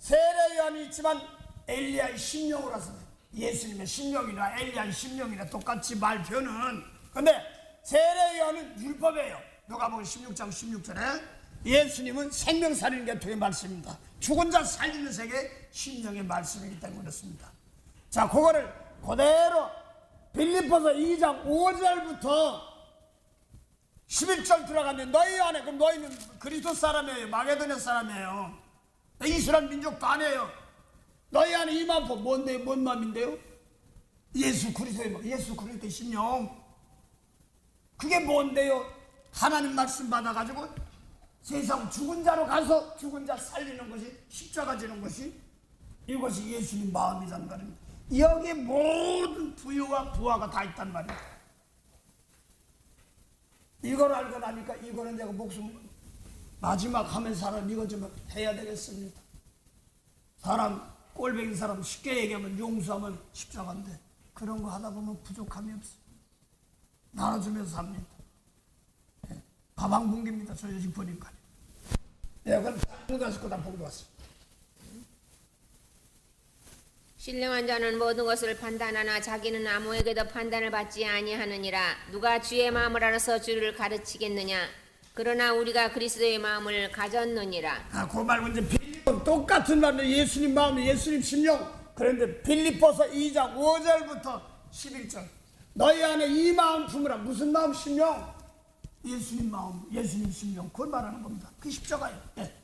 A: 세례 요한이 있지만 엘리야의 심령으로서 예수님의 심령이나 엘리야의 심령이나 똑같이 발표는. 근데 세례 요한은 율법이에요. 누가복음 16장 16절에 예수님은 생명 살리는 계통의 말씀입니다. 죽은 자 살리는 세계 심령의 말씀이기 때문에 그렇습니다. 자, 그거를 그대로 빌립보서 2장 5절부터 11절 들어가면 너희 안에, 그럼 너희는 그리스도 사람이에요, 마게도냐 사람이에요, 이스라엘 민족도 아니에요. 너희 안에 이 마음 뭔데요? 뭔 마음인데요? 예수 그리스도의 마음, 예수 그리스도의 심령. 그게 뭔데요? 하나님 말씀 받아가지고 세상 죽은 자로 가서 죽은 자 살리는 것이, 십자가 지는 것이, 이것이 예수님 마음이란 말입니다. 여기에 모든 부유와 부하가 다 있단 말이에요. 이걸 알고 나니까 이거는 내가 목숨 마지막 하면 사람 이거 좀 해야 되겠습니다. 사람 꼴뱅이 사람 쉽게 얘기하면 용서하면 십자가인데 그런 거 하다 보면 부족함이 없어요. 나눠주면서 삽니다. 밥 한 공기입니다. 저 요즘 보니까. 그건 봉도 왔을 거다. 봉도 왔어.
B: 신령한 자는 모든 것을 판단하나 자기는 아무에게도 판단을 받지 아니하느니라. 누가 주의 마음을 알아서 주를 가르치겠느냐. 그러나 우리가 그리스도의 마음을 가졌느니라.
A: 그 말고 이제 빌립보 똑같은 말로 예수님 마음, 예수님 심령. 그런데 빌립보서 2장 5절부터 11절. 너희 안에 이 마음 품으라. 무슨 마음, 심령? 예수님 마음, 예수님 심령. 그걸 말하는 겁니다. 그 십자가예요. 네.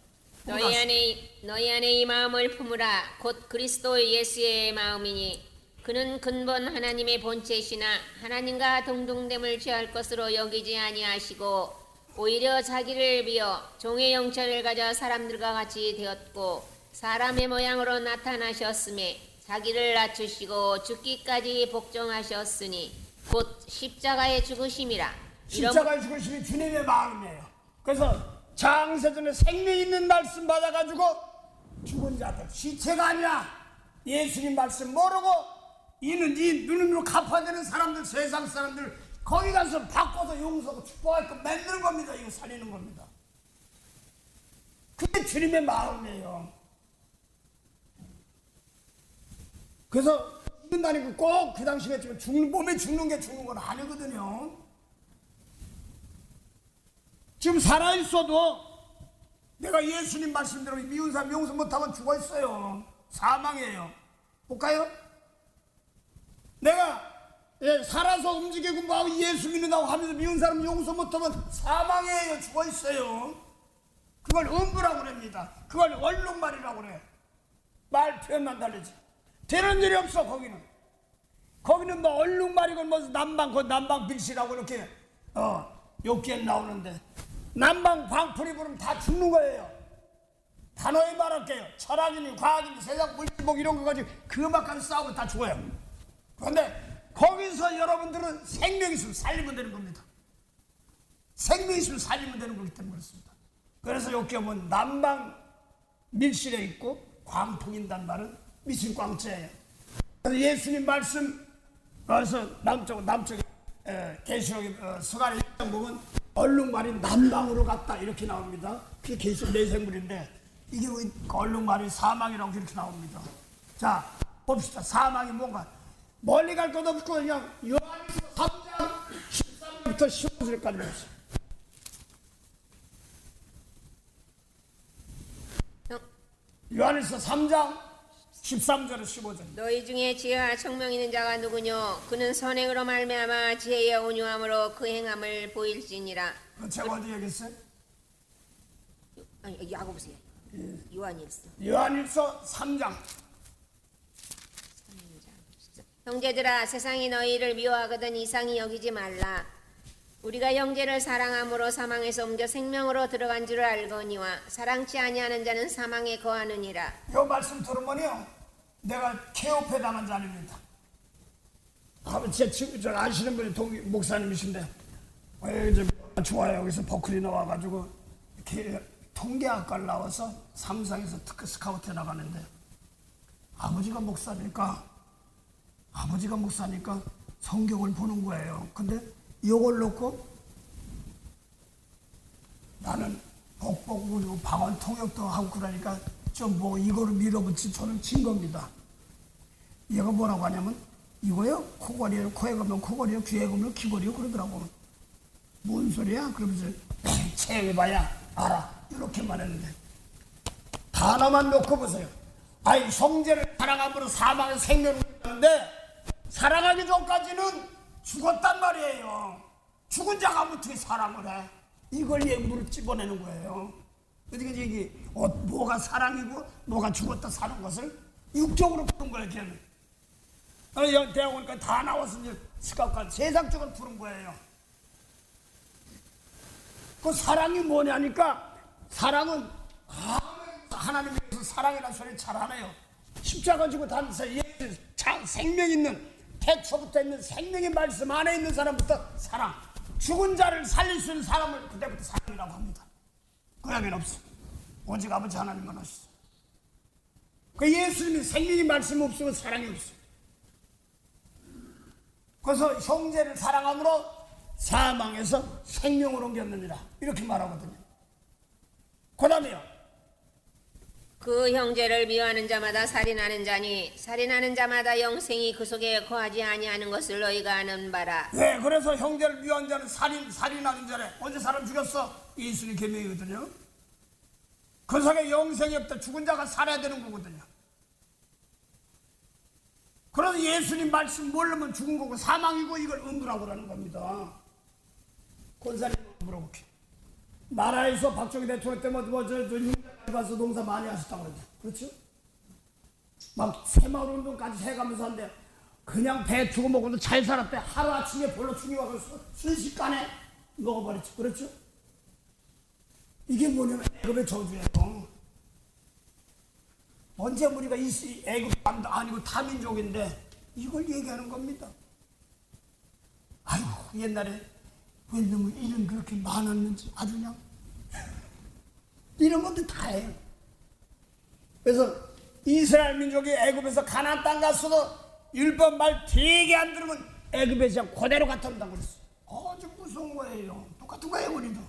B: 너희 안에 이 마음을 품으라. 곧 그리스도 예수의 마음이니 그는 근본 하나님의 본체시나 하나님과 동등됨을 취할 것으로 여기지 아니하시고 오히려 자기를 비어 종의 형체를 가져 사람들과 같이 되었고 사람의 모양으로 나타나셨음에 자기를 낮추시고 죽기까지 복종하셨으니 곧 십자가에 죽으심이라.
A: 십자가에 죽으심이 주님의 마음이에요. 그래서 장세전에 생명 있는 말씀 받아가지고 죽은 자들, 시체가 아니라 예수님 말씀 모르고 이는 이 눈으로 갚아야 되는 사람들, 세상 사람들 거기 가서 바꿔서 용서하고 축복할 거 만드는 겁니다. 이거 살리는 겁니다. 그게 주님의 마음이에요. 그래서 죽는다니까 꼭 그 당시에 했지만 몸에 죽는 게 죽는 건 아니거든요. 지금 살아있어도 내가 예수님 말씀대로 미운 사람 용서 못하면 죽어있어요. 사망이에요. 볼까요? 내가 살아서 움직이고 뭐 예수 믿는다고 하면서 미운 사람 용서 못하면 사망이에요. 죽어있어요. 그걸 음부라고 그럽니다. 그걸 얼룩말이라고 그래. 말 표현만 다르지. 되는 일이 없어. 거기는 뭐 얼룩말이고 뭐 남방 빌시라고 이렇게 욕기에 나오는데 남방 방풀이 부르면 다 죽는 거예요. 단호히 말할게요. 철학이니 과학이니 세상 물질복 이런 거 가지고 그것만 싸우고 다 죽어요. 그런데 거기서 여러분들은 생명이 있으면 살리면 되는 겁니다. 생명이 있으면 살리면 되는 거기 때문에 그렇습니다. 그래서 여기 보면 남방 밀실에 있고 광풍인단 말은 미신 광채예요. 그래서 예수님 말씀 그래서 남쪽에 계시록의 서간의 1장 보면 얼룩말이 남방으로 갔다 이렇게 나옵니다. 그게 계시록 내생물인데 이게 얼룩말이 사망이라고 이렇게 나옵니다. 자 봅시다. 사망이 뭔가 멀리 갈 것도 없고 그냥 요한일서 3장 13절부터 15절까지 봅시다. 요한일서 3장 13절에 15절.
B: 너희 중에 지혜와 청명 있는 자가 누구뇨? 그는 선행으로 말미암아 지혜의 온유함으로 그 행함을 보일지니라.
A: 제가 어디 얘기했어요?
B: 아니 야고보세요. 요한일서.
A: 요한일서 3장.
B: 형제들아 세상이 너희를 미워하거든 이상히 여기지 말라. 우리가 형제를 사랑함으로 사망에서 옮겨 생명으로 들어간 줄 알거니와 사랑치 아니하는 자는 사망에 거하느니라.
A: 이 말씀 들으면요 내가 케오페 당한 자입니다. 제 친구 저 아시는 분이 목사님이신데 좋아요. 여기서 버클리 나와가지고 통계학과를 나와서 삼성에서 특허 스카우트에 나가는데 아버지가 목사니까 성경을 보는 거예요. 근데 이걸 놓고 나는 복복으로 방언 통역도 하고 그러니까 좀 뭐 이거를 밀어붙이 저는 친 겁니다. 얘가 뭐라고 하냐면 이거요 코걸이에요. 코에 가면 코걸이요, 귀에 가면 귀걸이요 그러더라고. 뭔 소리야? 그러면서 체험해봐야 알아. 이렇게만 했는데 단어만 놓고 보세요. 아이 형제를 사랑함으로 사망의 생명을 얻는데 사랑하기 전까지는 죽었단 말이에요. 죽은 자가 어떻게 사랑을 해? 이걸 예물을 집어내는 거예요. 그러니까 이게 뭐가 사랑이고 뭐가 죽었다 사는 것을 육적으로 푸는 거예요. 걔는. 대학 오니까 다 나와서 이제 스카우트 세상적으로 푸는 거예요. 그 사랑이 뭐냐니까 사랑은 하나님께서 사랑이라는 소리 잘 안 해요. 십자가 지고 다니면서 생명 있는 태초부터 있는 생명의 말씀 안에 있는 사람부터 사랑, 죽은 자를 살릴 수 있는 사람을 그때부터 사랑이라고 합니다. 그 여기는 없어. 오직 아버지 하나님만 하시죠. 그 예수님이 생명의 말씀 없으면 사랑이 없어. 그래서 형제를 사랑함으로 사망에서 생명으로 옮겼느니라 이렇게 말하거든요. 그 다음에요.
B: 그 형제를 미워하는 자마다 살인하는 자니 살인하는 자마다 영생이 그 속에 거하지 아니하는 것을 너희가 아는 바라.
A: 네, 그래서 형제를 미워하는 자는 살인하는 자래. 언제 사람 죽였어? 예수님 계명이거든요. 그 속에 영생이 없다. 죽은 자가 살아야 되는 거거든요. 그래서 예수님 말씀 모르면 죽은 거고 사망이고 이걸 음부라고 그러는 겁니다. 권사님 물어볼게. 나라에서 박정희 대통령 때 가서 농사 많이 하셨다고 그러죠. 그렇죠? 막 새마을 운동까지 해가면서 한데 그냥 배 주고 먹고도 잘 살았대. 하루아침에 볼로 충이 와서 순식간에 먹어버렸죠. 그렇죠? 이게 뭐냐면 애굽의 저주예요. 언제 우리가 애굽 아니고 타민족인데 이걸 얘기하는 겁니다. 아유 옛날에 왜 놈의 일은 그렇게 많았는지 아주 그냥 이런 것도 다 해요. 그래서 이스라엘 민족이 애굽에서 가나안 땅 갔어도 율법 말 되게 안 들으면 애굽에 그냥 그대로 갔다 온다고 그랬어요. 아주 무서운 거예요. 똑같은 거예요 우리도.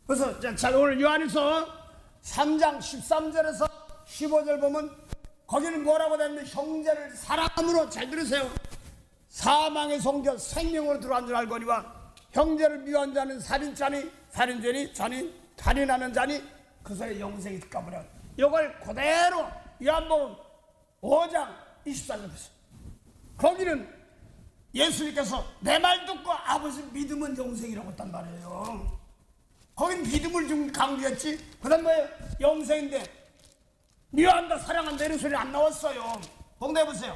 A: 그래서 자 오늘 요한일서 3장 13절에서 15절 보면 거기는 뭐라고 되냐면 형제를 사랑함으로 잘 들으세요. 사망의 성전 생명으로 들어간 줄 알거니와 형제를 미워한 자는 살인자니 살인죄니 잔인하는 자니 그 사이에 영생이 가버려. 이걸 그대로 요한복음 5장 24절에서 거기는 예수님께서 내 말 듣고 아버지 믿으면 영생이라고 했단 말이에요. 거긴 믿음을 좀 강조했지. 그 다음 뭐예요? 영생인데 미워한다 사랑한다 이런 소리 안 나왔어요. 봉대해보세요.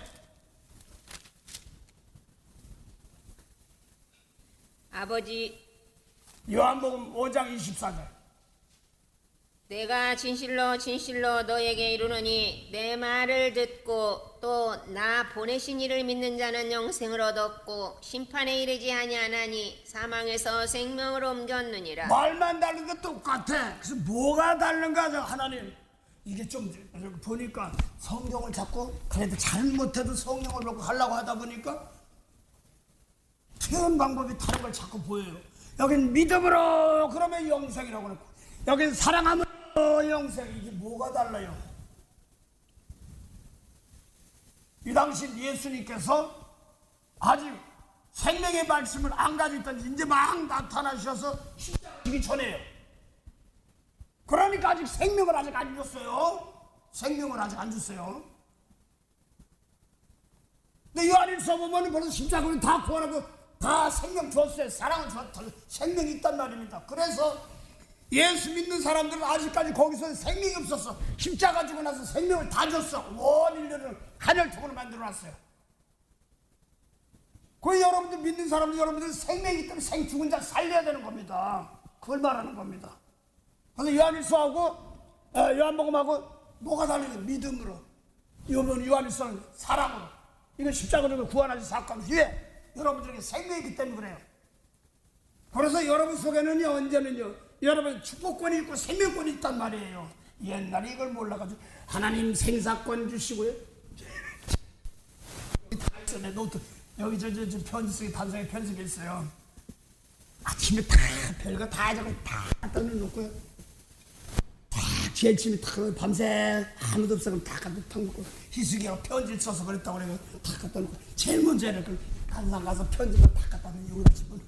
B: 아버지
A: 요한복음 5장 24절.
B: 내가 진실로 진실로 너에게 이르노니 내 말을 듣고 또 나 보내신 이를 믿는 자는 영생을 얻었고 심판에 이르지 아니하나니 사망에서 생명으로 옮겼느니라.
A: 말만 다른 게 똑같아. 그래서 뭐가 다른가 하나님. 이게 좀 보니까 성경을 자꾸 그래도 잘못해도 성경을 보고 하려고 하다 보니까 표현 방법이 다른 걸 자꾸 보여요. 여긴 믿음으로 그러면 영생이라고 그랬고 여긴 사랑함으로 영생. 이게 뭐가 달라요? 이 당시 예수님께서 아직 생명의 말씀을 안 가지고 있던 이제 막 나타나셔서 십자가 지기 전에요. 그러니까 아직 생명을 아직 안 줬어요. 생명을 아직 안 줬어요. 근데 요한일서 보면 벌써 십자가를 다 구원하고 다 생명 줬어요. 사랑을 줬다. 생명이 있단 말입니다. 그래서 예수 믿는 사람들은 아직까지 거기서 생명이 없었어. 십자가 지고 나서 생명을 다 줬어. 온 인류를 하늘통으로 만들어놨어요. 그 여러분들 믿는 사람들 여러분들 생명이 있다면 죽은 자 살려야 되는 겁니다. 그걸 말하는 겁니다. 그래서 요한일서하고 요한복음하고 뭐가 다르냐? 믿음으로. 이번 요한일서는 사랑으로. 이건 십자가로 구원하신 사건 후에 여러분들에게 생명이 있기 때문에 그래요. 그래서 여러분 속에는요 언제는요 여러분 축복권이 있고 생명권이 있단 말이에요. 옛날에 이걸 몰라가지고 하나님 생사권 주시고요. 내 노트 여기 저 편지 속에 단상에 편지가 있어요. 아침에 다 별거 다 저거 다 떠내놓고요. 다 지혜침이 탁 밤새 아무도 없어 그럼 다 갖다 탁 놓고 희숙이하고 편지를 써서 그랬다고 그래요. 다 갖다 놓고 제일 먼저 해라. 그 간상 가서 편지를 다 갖다 놓고 여기다 집어넣어.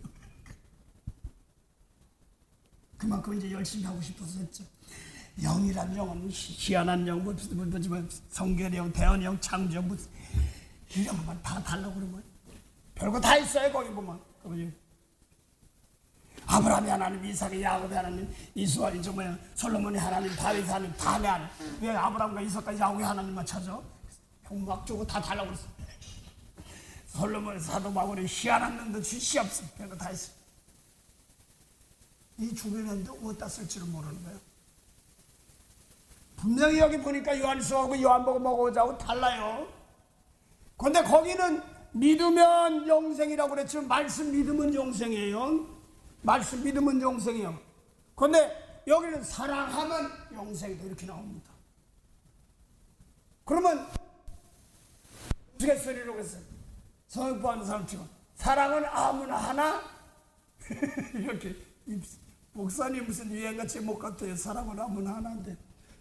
A: 그만큼 이제 열심히 하고 싶어서 했죠. 영이란 영은 희한한 영, 뭐 성결의 영, 대언의 영, 창조 영, 이런 것만 다 달라고 그러면 별거 다 있어요 거기 보면. 아브라함이 하나님, 이삭이 야곱이 하나님, 이수와 이제 뭐야 솔로몬이 하나님, 다윗이 하나님, 다 내 하나님. 왜 아브라함과 이삭과 야곱이 하나님만 찾아? 막 주고 다 달라고 그랬어. 솔로몬 사도 바울이 희한한 놈도 시 없어. 별거 다 있어. 이 주변에 어디다 쓸지를 모르는 거예요. 분명히 여기 보니까 요한수하고 요한복음 먹어보자고 달라요. 그런데 거기는 믿으면 영생이라고 그랬지만 말씀 믿으면 영생이에요. 말씀 믿으면 영생이에요. 그런데 여기는 사랑하면 영생이다 이렇게 나옵니다. 그러면 우스갯소리로 그랬어요. 성역부하는 사람 치고 사랑은 아무나 하나 이렇게 목사님 무슨 유행가 제목 같아요. 사랑은 아무나 하나인데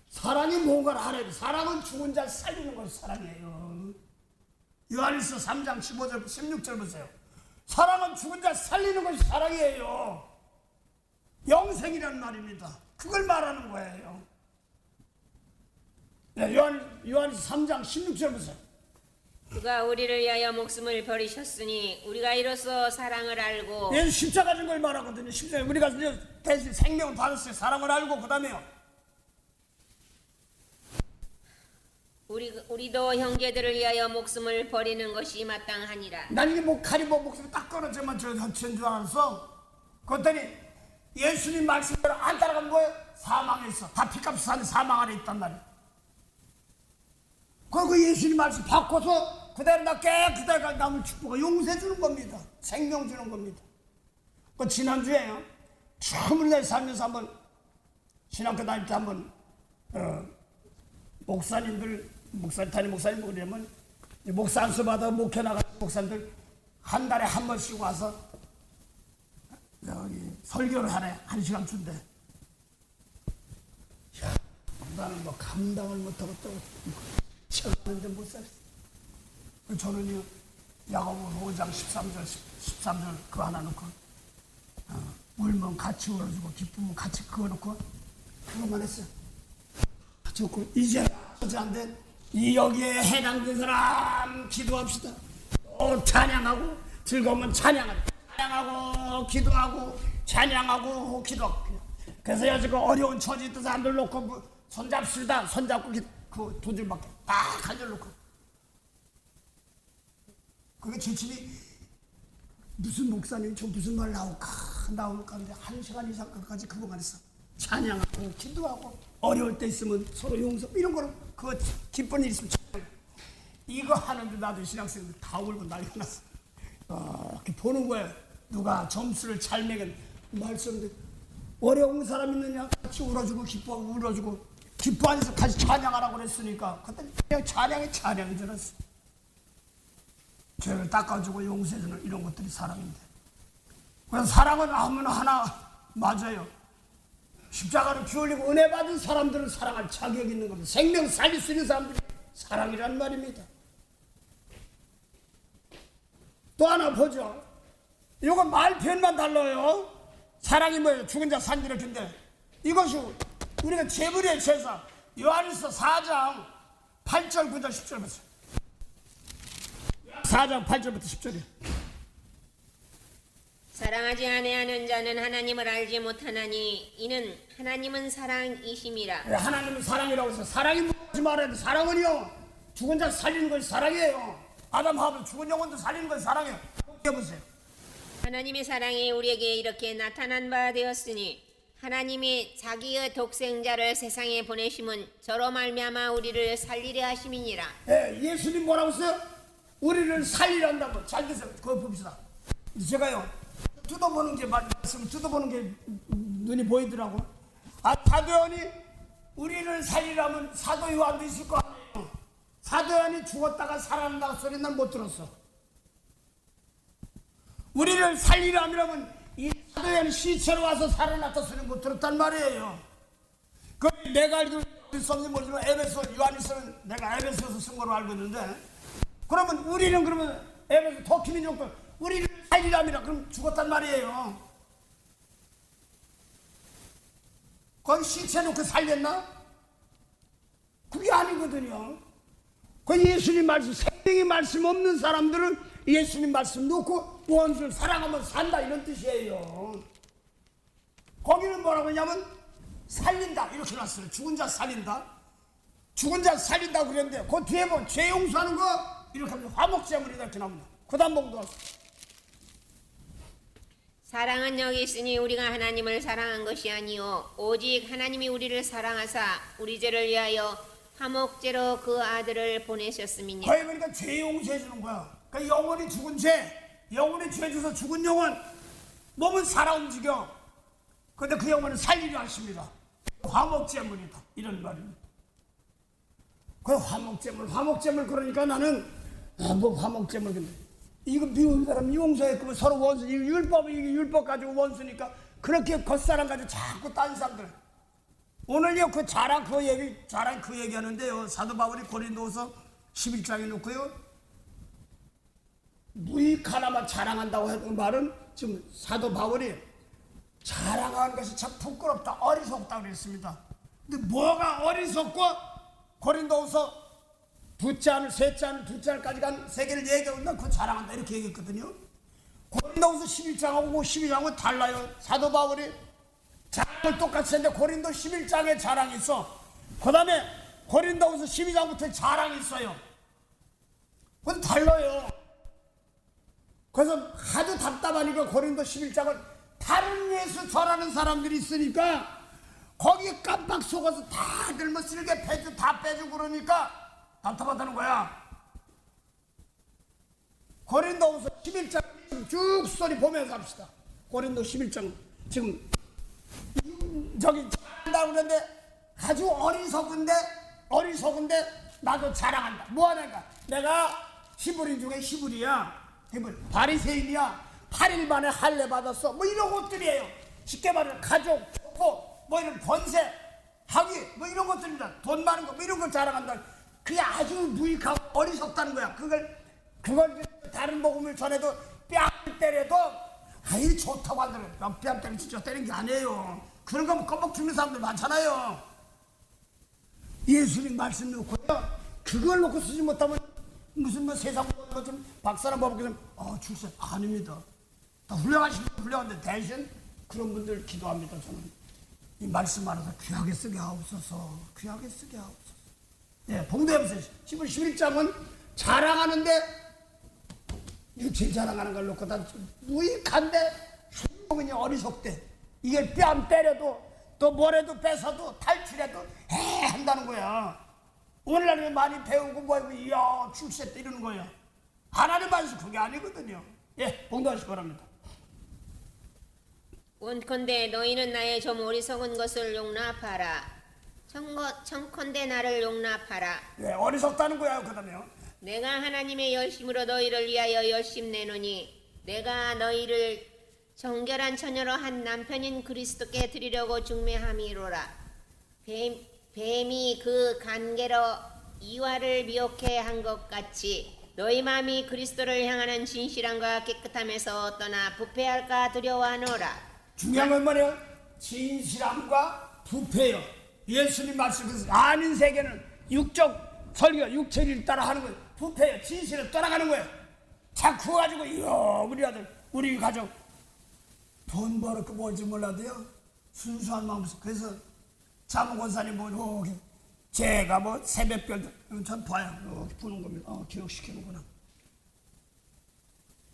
A: 사랑이 뭔가를 하래요. 사랑은 죽은 자 살리는 것이 사랑이에요. 요한일서 3장 15절 16절 보세요. 사랑은 죽은 자 살리는 것이 사랑이에요. 영생이란 말입니다. 그걸 말하는 거예요. 네, 요한일서 3장 16절 보세요.
B: 그가 우리를 위하여 목숨을 버리셨으니 우리가 이로써 사랑을 알고.
A: 예수 십자가 진 걸 말하거든요. 십자가 우리가 대신 생명을 받았어요. 사랑을 알고 그 다음에요.
B: 우리도 형제들을 위하여 목숨을 버리는 것이 마땅하니라.
A: 난 이게 뭐 칼이 뭐 목숨을 딱 끊어져만 저 전체인 줄 알았어. 그랬더니 예수님 말씀대로 안 따라가면 뭐예요? 사망에 있어. 다 피값 사는 사망 안에 있단 말이야. 그리고 예수님 말씀 바꿔서 그대로 나 깨끗하게 남을 축복을 용서 주는 겁니다. 생명 주는 겁니다. 그 지난주에요. 처음으로 내 살면서 한번 신학교 다닐 때 한번 담임 목사님 그러면 목사 안수 받아 목회 나가는 목사님들 한 달에 한 번씩 와서 여기 설교를 하래. 1시간 준대. 야, 나는 뭐 감당을 못하겠다고 시작하는데 못 살았어. 저는요 야고보 5장 13절 그거 하나 놓고 울면 같이 울어주고 기쁘면 같이 그어놓고 그것만 했어요. 좋고 이제 안된 이 여기에 해당된 사람 기도합시다. 또 찬양하고 즐거우면 찬양하고 기도하고 찬양하고 기도하고. 그래서 여지껏 어려운 처지 있던 사람들 놓고 손잡습시다. 손잡고 그 두 줄밖에 딱 한 줄 놓고. 그게 지침이 무슨 목사님 저 무슨 말 나올까 하는데 1시간 이상까지 그거만 했어. 찬양하고 기도하고 어려울 때 있으면 서로 용서 이런 거는 그거 기쁜 일 있으면 찬양. 이거 하는데 나도 신학생들 다 울고 난리가 났어. 이렇게 보는 거야. 누가 점수를 잘 매긴 말씀인데 어려운 사람 있느냐 같이 울어주고 기뻐하고 울어주고 기뻐하면서 같이 찬양하라고 그랬으니까 그때 그냥 찬양인 줄 알았어. 죄를 닦아주고 용서해주는 이런 것들이 사랑인데. 그래서 사랑은 아무나 하나 맞아요. 십자가를 피 흘리고 은혜 받은 사람들은 사랑할 자격이 있는 겁니다. 생명 살릴 수 있는 사람들이 사랑이란 말입니다. 또 하나 보죠. 이건 말 표현만 달라요. 사랑이 뭐예요? 죽은 자 살리는 건데 이것이 우리가 제물의 제사. 요한일서 4장 8절 9절 10절 보세요. 4장 8절부터 10절이에요.
B: 사랑하지 아니하는 자는 하나님을 알지 못하나니 이는 하나님은 사랑이심이라.
A: 네, 하나님은 사랑이라고 해서 사랑이 뭐지 말아야 돼. 사랑은요 죽은 자 살리는 것이 사랑이에요. 아담 하와 죽은 영혼도 살리는 것이 사랑이에요. 해보세요.
B: 하나님의 사랑이 우리에게 이렇게 나타난 바 되었으니 하나님이 자기의 독생자를 세상에 보내심은 저로 말미암아 우리를 살리려 하심이니라.
A: 네, 예수님 뭐라고 했어요? 우리를 살리란다고. 잘 드세요. 그거 봅시다. 제가요 뜯어보는 게 말씀 뜯어보는 게 눈이 보이더라고. 사도 요한이 우리를 살리라면 사도 요한도 있을 거 아니에요. 사도 요한이 죽었다가 살아난다고 소리 난 못 들었어. 우리를 살리라면 이 사도 요한이 시체로 와서 살아났다 소리 못 들었단 말이에요. 그 내가 알기로 성경 모르지만 에베소 요한일서는 내가 에베소에서 쓴 걸로 알고 있는데, 그러면 우리는 그러면 에베소 터키 민족들 우리를 살리라미라 그럼 죽었단 말이에요. 거기 시체 놓고 살렸나? 그게 아니거든요. 그 예수님 말씀, 생명의 말씀 없는 사람들은 예수님 말씀 놓고 원수를 사랑하면 산다 이런 뜻이에요. 거기는 뭐라고 하냐면 살린다 이렇게 놨어요. 죽은 자 살린다. 죽은 자 살린다고 그랬는데 그 뒤에 보면 죄 용서하는 거 이렇게 하면 화목제물이다 이렇게 나옵니다. 그 다음 봉도
B: 사랑은 여기 있으니 우리가 하나님을 사랑한 것이 아니요 오직 하나님이 우리를 사랑하사 우리 죄를 위하여 화목제로 그 아들을 보내셨음이니.
A: 거기 보니까 죄 용서해 주는 거야. 그러니까 영원히 죽은 죄, 영원히 죄 줘서 죽은 영혼, 몸은 살아 움직여. 근데 그 영혼은 살리려 하십니다. 화목제물이다 이런 말입니다. 그 화목제물 그러니까 나는 뭐 화목제물 근데 이거 미운 사람 용서했고 서로 원수, 이게 율법 가지고 원수니까 그렇게 겉사람 가지고 자꾸 딴 사람들. 오늘요 그 자랑 그 얘기 하는데요. 사도 바울이 고린도서 11장에 놓고요. 무익 하나만 자랑한다고 했던 말은 지금 사도 바울이 자랑하는 것이 참 부끄럽다, 어리석다 그랬습니다. 근데 뭐가 어리석고 고린도서 두 잔까지 간 세계를 얘기한다 그 자랑한다 이렇게 얘기했거든요. 고린도서 11장하고 12장하고 달라요. 사도 바울이 자랑을 똑같이 했는데 고린도 11장에 자랑이 있어. 그 다음에 고린도서 12장부터 자랑이 있어요. 그건 달라요. 그래서 하도 답답하니까 고린도 11장을 다른 예수 전하는 사람들이 있으니까 거기에 깜빡 속아서 다들 뭐 쓸개 빼주 다 빼주고 그러니까 답답하다는 거야. 고린도서 11장 쭉 스토리 보면서 합시다. 고린도 11장 지금 저기 자랑한다고 그러는데 아주 어리석은데 나도 자랑한다. 뭐 하는가? 내가 히브리 중에 히브리야. 바리새인이야. 8일 만에 할례 받았어. 뭐 이런 것들이에요. 쉽게 말하면 가족, 뭐 이런 권세, 학위, 뭐 이런 것들입니다. 돈 많은 거, 뭐 이런 걸 자랑한다. 그게 아주 무익하고 어리석다는 거야. 그걸 다른 복음을 전해도 뺨 때려도 아이 좋다고 한다는 거야. 뺨 때리면 진짜 때리는 게 아니에요. 그런 거면 껌뻑 죽는 사람들 많잖아요. 예수님 말씀 놓고요. 그걸 놓고 쓰지 못하면 무슨 뭐 세상 좀 박사나 뭐좀 출세 아닙니다. 다 훌륭한데 대신 그런 분들 기도합니다. 저는 이 말씀 알아서 귀하게 쓰게 하옵소서. 예, 봉도해보세요. 11장은 자랑하는데 육체 자랑하는 걸 놓고 다 무익한데 그냥 어리석대. 이게 뺨 때려도 또 뭐래도 뺏어도 탈출해도 한다는 거야. 오늘날 많이 배우고 뭐하고 이야 출세 때 이러는 거야. 하나님 말씀 그게 아니거든요. 예, 봉도하시기 바랍니다.
B: 원컨대 너희는 나의 좀 어리석은 것을 용납하라. 청컨대 나를 용납하라.
A: 예, 어리석다는 거야. 그 다음에요.
B: 내가 하나님의 열심으로 너희를 위하여 열심 내노니 내가 너희를 정결한 처녀로 한 남편인 그리스도께 드리려고 중매함이로라. 뱀이 그 간계로 이와를 미혹해 한 것 같이 너희 마음이 그리스도를 향하는 진실함과 깨끗함에서 떠나 부패할까 두려워하노라.
A: 중요한 건 뭐예요? 진실함과 부패요. 예수님 말씀에서 아닌 세계는 육적 설교, 육체를 따라 하는 거예요. 부패요. 진실을 떠나가는 거예요. 자꾸 가지고 이야 우리 아들, 우리 가족 돈 벌었고 뭘지 몰라도요. 순수한 마음으로. 그래서 자문권사님 뭐 이렇게 제가 뭐 새벽별 전 봐요. 이렇게 부는 겁니다. 기억시키는구나.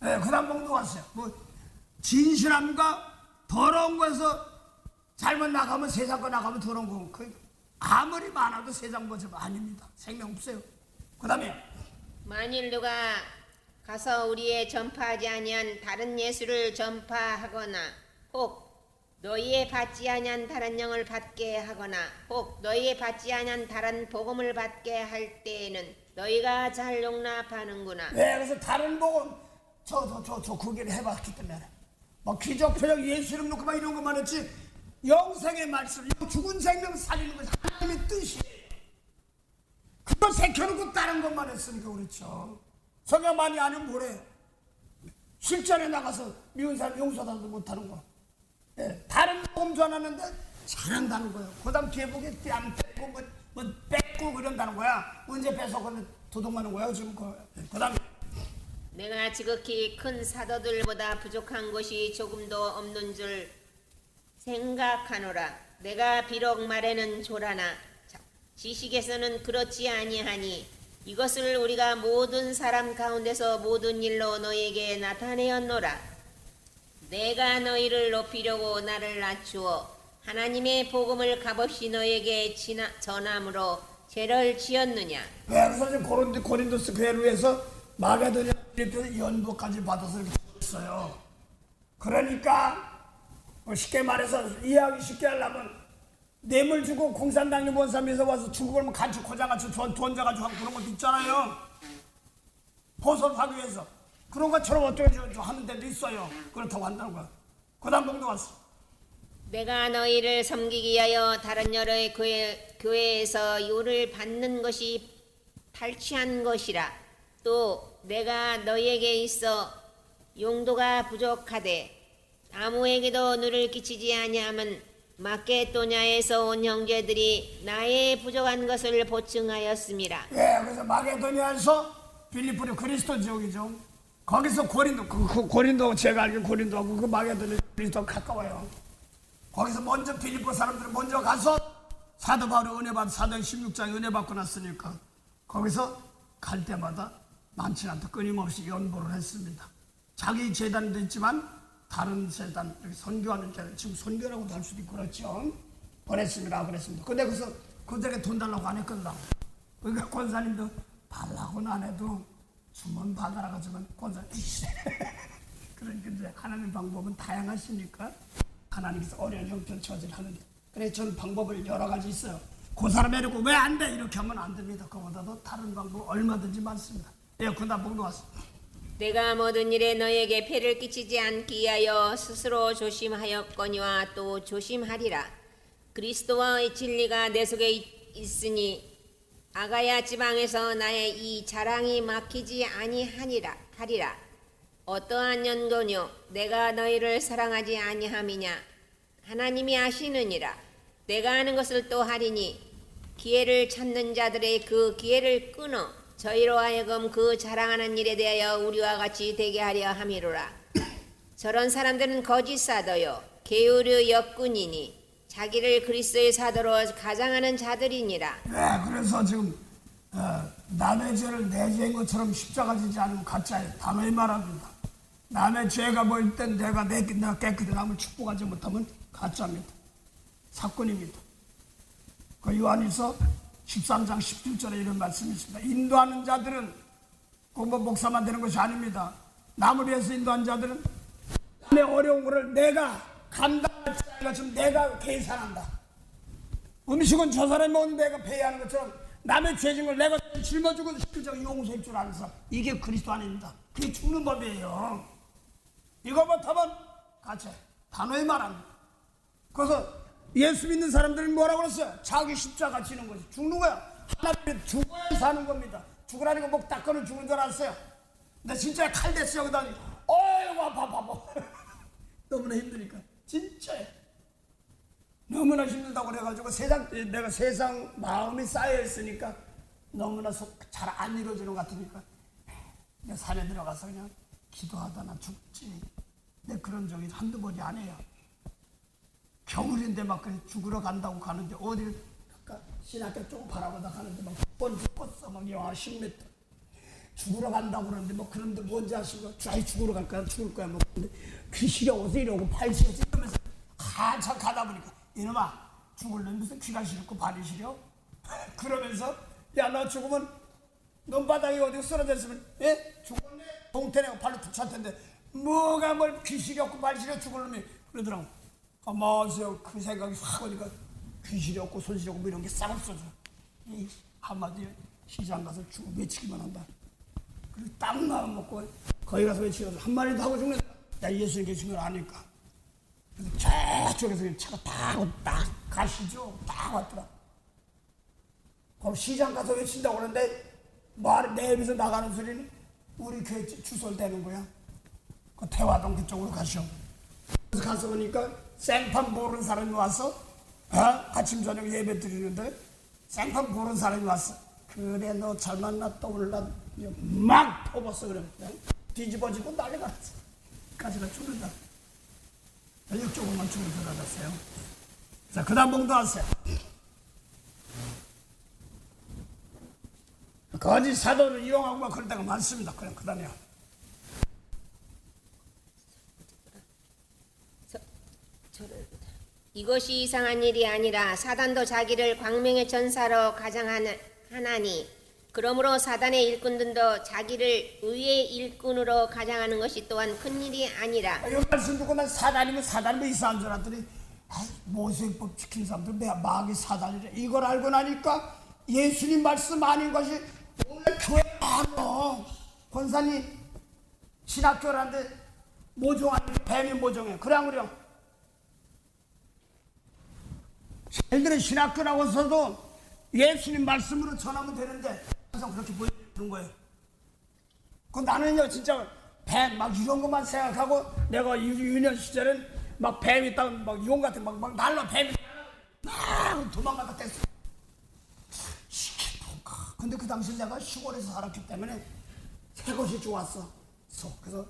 A: 네, 그 다음 봉도 왔어요. 뭐 진실함과 더러운 거에서 잘못 나가면 세상 거 나가면 더러운 거. 그 아무리 많아도 세상 모습 아닙니다. 생명 없어요. 그 다음에
B: 만일 누가 가서 우리의 전파하지 아니한 다른 예수를 전파하거나 혹 너희의 받지 아니한 다른 영을 받게 하거나 혹 너희의 받지 아니한 다른 복음을 받게 할 때에는 너희가 잘 용납하는구나.
A: 네, 그래서 다른 복음 저 그기를 해봤기 때문에 막 기적 표적 예수 이름 놓고 막 이런 것만 했지 영생의 말씀, 죽은 생명 살리는 것이 하나님의 뜻이에요. 그거 새겨놓고 다른 것만 했으니까 그렇죠. 성경 많이 아니면 뭐래? 실전에 나가서 미운 사람 용서도 못하는 거. 예, 다른 복음 전하는데 잘한다는 거예요. 그 다음 뒤에 보게 안 뺏고 뭐 뺏고 그런다는 거야. 언제 뺏어 그러면 도둑하는 거야 지금. 그 다음에
B: 내가 지극히 큰 사도들보다 부족한 것이 조금도 없는 줄 생각하노라. 내가 비록 말에는 조라나 지식에서는 그렇지 아니하니 이것을 우리가 모든 사람 가운데서 모든 일로 너희에게 나타내었노라. 내가 너희를 높이려고 나를 낮추어 하나님의 복음을 값없이 너희에게 전함으로 죄를 지었느냐.
A: 그래서 지금 고린도스 교회를 위해서 마게도냐 필리핀 연보까지 받아서 이렇게 했어요. 그러니까 쉽게 말해서 이해하기 쉽게 하려면 뇌물 주고 공산당님 원삼에서 와서 주고 그러면 같이 고장같이 던져가지고 하고 그런 것도 있잖아요. 보석하기 위해서 그런 것처럼 어떻게 하는 데도 있어요. 그렇다고 한다는 거야. 그 다음 봉도 왔어.
B: 내가 너희를 섬기기 위하여 다른 여러 교회에서 요를 받는 것이 탈취한 것이라. 또 내가 너희에게 있어 용도가 부족하되 아무에게도 누를 끼치지 아니함은 마게도냐에서 온 형제들이 나의 부족한 것을 보충하였음이라.
A: 예, 그래서 마게도냐에서 빌립보는 그리스도 지역이죠. 거기서 고린도 제가 알기로 고린도하고 그 마게도냐 그리스도 가까워요. 거기서 먼저 빌립보 사람들이 먼저 가서 사도 바울이 은혜 받 사도행 16장 은혜 받고 났으니까 거기서 갈 때마다 많지 않다 끊임없이 연보를 했습니다. 자기 재단도 있지만 다른 재단 선교하는 재단 지금 선교라고도 할 수도 있고 그렇죠. 보냈습니다. 그랬습니다. 근데 그래서 그들에게 돈 달라고 안 했거든. 그러니까 권사님도 달라고는 안 해도 주문 받아라 가지만 권사님 그러니까 이제 하나님 방법은 다양하시니까 하나님께서 어려운 형편 처지를 하는데 그래서 전 방법을 여러 가지 있어요. 그 사람 해놓고 왜 안 돼? 이렇게 하면 안 됩니다. 그보다도 다른 방법 얼마든지 많습니다. 예, 그 다음 복도 왔어.
B: 내가 모든 일에 너희에게 폐를 끼치지 않기 위하여 스스로 조심하였거니와 또 조심하리라. 그리스도와의 진리가 내 속에 있으니 아가야 지방에서 나의 이 자랑이 막히지 아니하리라. 어떠한 연고뇨 내가 너희를 사랑하지 아니함이냐. 하나님이 아시느니라. 내가 하는 것을 또 하리니 기회를 찾는 자들의 그 기회를 끊어 저희로 하여금 그 자랑하는 일에 대하여 우리와 같이 되게 하려 함이로라. 저런 사람들은 거짓 사도요 게으르 역군이니 자기를 그리스도의 사도로 가장하는 자들이니라.
A: 네, 그래서 지금 남의 죄를 내 죄인 것처럼 십자가 지지 않으면 가짜예요. 단호히 말합니다. 남의 죄가 보일 땐 내가 깨끗이 남을 축복하지 못하면 가짜입니다. 사건입니다. 그 요한일서 13장 17절에 이런 말씀이 있습니다. 인도하는 자들은 꼭 목사만 되는 것이 아닙니다. 남을 위해서 인도한 자들은 남의 어려운 것을 내가 감당할 것처럼 내가 계산한다. 음식은 저 사람이 먹는 내가 배회하는 것처럼 남의 죄진 걸 내가 짊어지고 실제로 용서할 줄 아는 사람, 이게 그리스도 안입니다. 그게 죽는 법이에요. 이거 못하면 가짜. 단호히 말합니다. 그래서 예수 믿는 사람들은 뭐라고 그랬어요? 자기 십자가 지는 거지. 죽는 거야. 하나님이 죽어야 사는 겁니다. 죽으라니까 목 닦고는 죽는 줄 알았어요. 근데 진짜 칼 됐어요. 그다음에 어이구 아파. 너무나 힘드니까. 진짜예요. 너무나 힘들다고 그래가지고 내가 세상 마음이 쌓여있으니까 너무나 잘 안 이루어지는 것 같으니까 내 산에 들어가서 그냥 기도하다 나 죽지. 내 그런 적이 한두 번이 아니에요. 겨울인데 막 죽으러 간다고 가는데 어디를 신학교 쪽 바라보다 가는데 막 뻔 죽었어. 막 10m 죽으러 간다고 그러는데 뭐 그런데 뭔지 아시고 아이 죽으러 갈 거야 죽을 거야 뭐 근데 귀시려 어서 이러고 발 시려서 이러면서 한참 가다 보니까 이놈아 죽을래 무슨 귀가 시렵고 발이 시려? 그러면서 야 너 죽으면 눈바닥에 어디 쓰러져 있으면 예? 죽었네? 동태내고 발로 툭 찰 텐데 뭐가 뭘 귀 시렵고 발 시려 죽을 놈이 그러더라고. 아마세요 그 생각이 확 오니까 귀 시렵고 손 시렵고 뭐 이런 게 싹 없어져. 한마디에 시장 가서 죽어 외치기만 한다. 그리고 딱 마음 먹고 거기 가서 외치고 한 마리도 하고 죽는다. 나 예수님 계신 걸 아니까. 그래서 저쪽에서 차가 딱 가시죠. 딱 왔더라. 그럼 시장 가서 외친다고 그러는데 말 내비서 나가는 소리는 우리 교회 주소를 대는 거야. 그 태화동 그쪽으로 가시오. 그래서 가서 보니까 생판 모르는 사람이 왔어. 아침 저녁 예배 드리는데 생판 모르는 사람이 왔어. 그래 너 잘 만났다 오늘 막 퍼봤어. 그래 뒤집어지고 난리가 났어. 까지가 죽는다. 6조금만 죽을 들어갔어요. 자, 그 다음 봉도하세요. 거짓 사도를 이용하고 그런 데가 많습니다. 그냥 그 다음에요.
B: 이것이 이상한 일이 아니라 사단도 자기를 광명의 전사로 가장하나니 그러므로 사단의 일꾼들도 자기를 의의 일꾼으로 가장하는 것이 또한 큰 일이 아니라.
A: 이 말씀 듣고 난 사단이면 사단이 뭐 이상한 줄 알았더니 모세법 지킨 사람들 마귀 사단이래. 이걸 알고 나니까 예수님 말씀 아닌 것이 오늘 교회 많어. 권사님 신학교라는데 모종하는 뱀이 모종해. 그래 안 그래요? 쟤들은 신학교 나와서도 예수님 말씀으로 전하면 되는데 항상 그렇게 보여주는 거예요. 그 나는요 진짜 뱀 막 이런 것만 생각하고 내가 유년 시절엔 막 뱀이 있다가 막 용 같은 막 날라 뱀이 막 도망가다 됐어. 시키던가. 근데 그 당시 내가 시골에서 살았기 때문에 새것이 좋았어. 그래서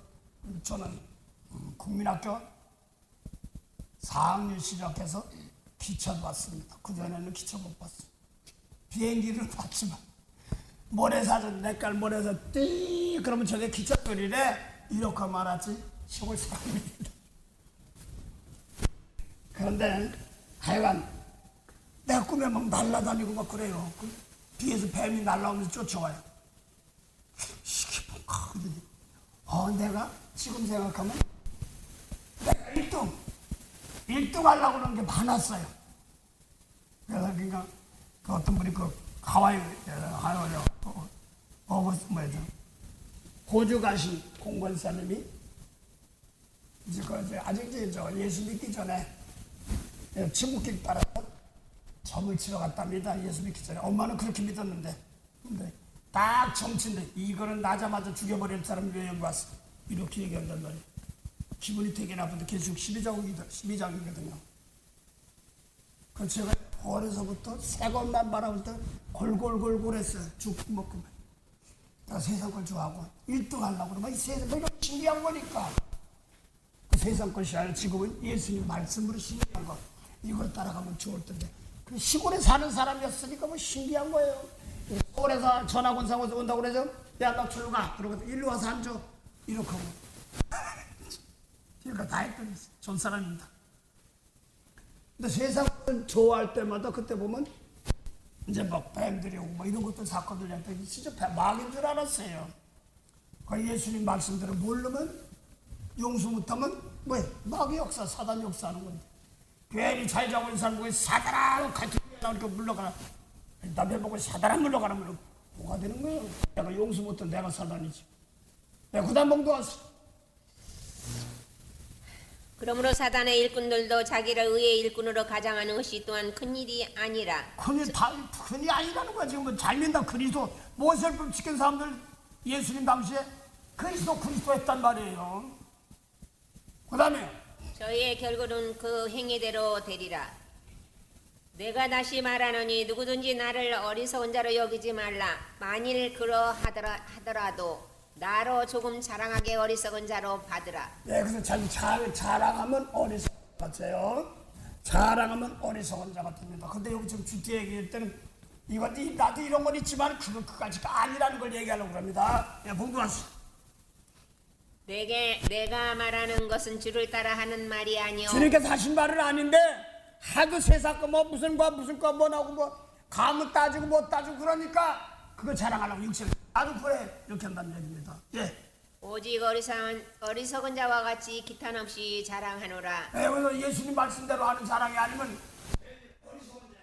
A: 저는 국민학교 4학년 시작해서 기차도 왔습니다. 그전에는 기차 못 봤어. 비행기를 봤지만 모래사전 내깔 모래사 띠 그러면 저게 기차 소리래. 이렇게 말하지 시골 사람입니다. 그런데 하여간 내 꿈에 막 날아다니고 막 그래요. 뒤에서 뱀이 날아오면서 쫓아와요. 시기본가. 내가 지금 생각하면 내가 1등 하려고 그러는 게 많았어요. 그래서 그러니까 그 어떤 분이 그 하와이 호주 가신 공권사님이 이제 아직 예수 믿기 전에 친구끼리 따라서 점을 치러 갔답니다. 예수 믿기 전에. 엄마는 그렇게 믿었는데 근데 딱 점친데 이거는 나자마자 죽여버릴 사람이 왜 여기 왔어? 이렇게 얘기한단 말이에요. 기분이 되게 나쁜데 계속 12장이거든요. 그래서 제가 어려서부터 새 것만 바라볼 때 골골골골 했어요. 죽 먹고. 내가 세상 걸 좋아하고 1등 하려고 그러면 이 세상 걸 신기한 거니까. 그 세상 것이 아니라 지금은 예수님 말씀으로 신기한 거. 이걸 따라가면 좋을 텐데. 그 시골에 사는 사람이었으니까 뭐 신기한 거예요. 서울에서 전학 온 사람에서 온다고 그래서 야 너 저리로 가. 그러고 일로 와서 앉아. 이렇게 하고. 그러니까 다 했더니 좋은 사람입니다. 근데 세상을 좋아할 때마다 그때 보면 이제 막 뱀들이 오고 막 이런 것들 사건들 했더니 진짜 막인 줄 알았어요. 그 예수님 말씀대로 모르면 용서 못하면 뭐야? 막의 역사, 사단 역사하는 건데. 괜히 잘 자고 있는 사람 보고 사단아 같이 나오니까 물러가라. 남편 보고 사단아 물러가라 물러가. 뭐가 되는 거예요? 내가 용서 못한 내가 사단이지. 내가 구단봉도 왔어.
B: 그러므로 사단의 일꾼들도 자기를 의의 일꾼으로 가장하는 것이 또한 큰일이 아니라.
A: 큰일이 아니라는 거야. 지금 잘 믿는다. 그리스도 모세를 지킨 사람들 예수님 당시에 그리스도 했단 말이에요. 그 다음에
B: 저희의 결국은 그 행위대로 되리라. 내가 다시 말하노니 누구든지 나를 어리석은 자로 여기지 말라. 만일 그러하더라도 나로 조금 자랑하게 어리석은 자로 받으라.
A: 네, 그래서 자랑하면 어리석은 자세요. 자랑하면 어리석은 자가 됩니다. 근데 여기 지금 주티 얘기할 때는 나도 이런 건 있지만 그까지가 아니라는 걸 얘기하려고 합니다. 예, 봉도하시.
B: 내가 말하는 것은 주를 따라 하는 말이 아니오.
A: 주님께서 하신 말은 아닌데 하도 세상 거 무슨 거 뭐나고 뭐 가면 따지고 못 따지고 그러니까 그거 자랑하려고 육체를 나도 그래 이렇게 한다는 얘기입니다. 예.
B: 오직 어리석은 자와 같이 기탄 없이 자랑하노라.
A: 예, 그래서 예수님 말씀대로 하는 자랑이 아니면 어리석은 자.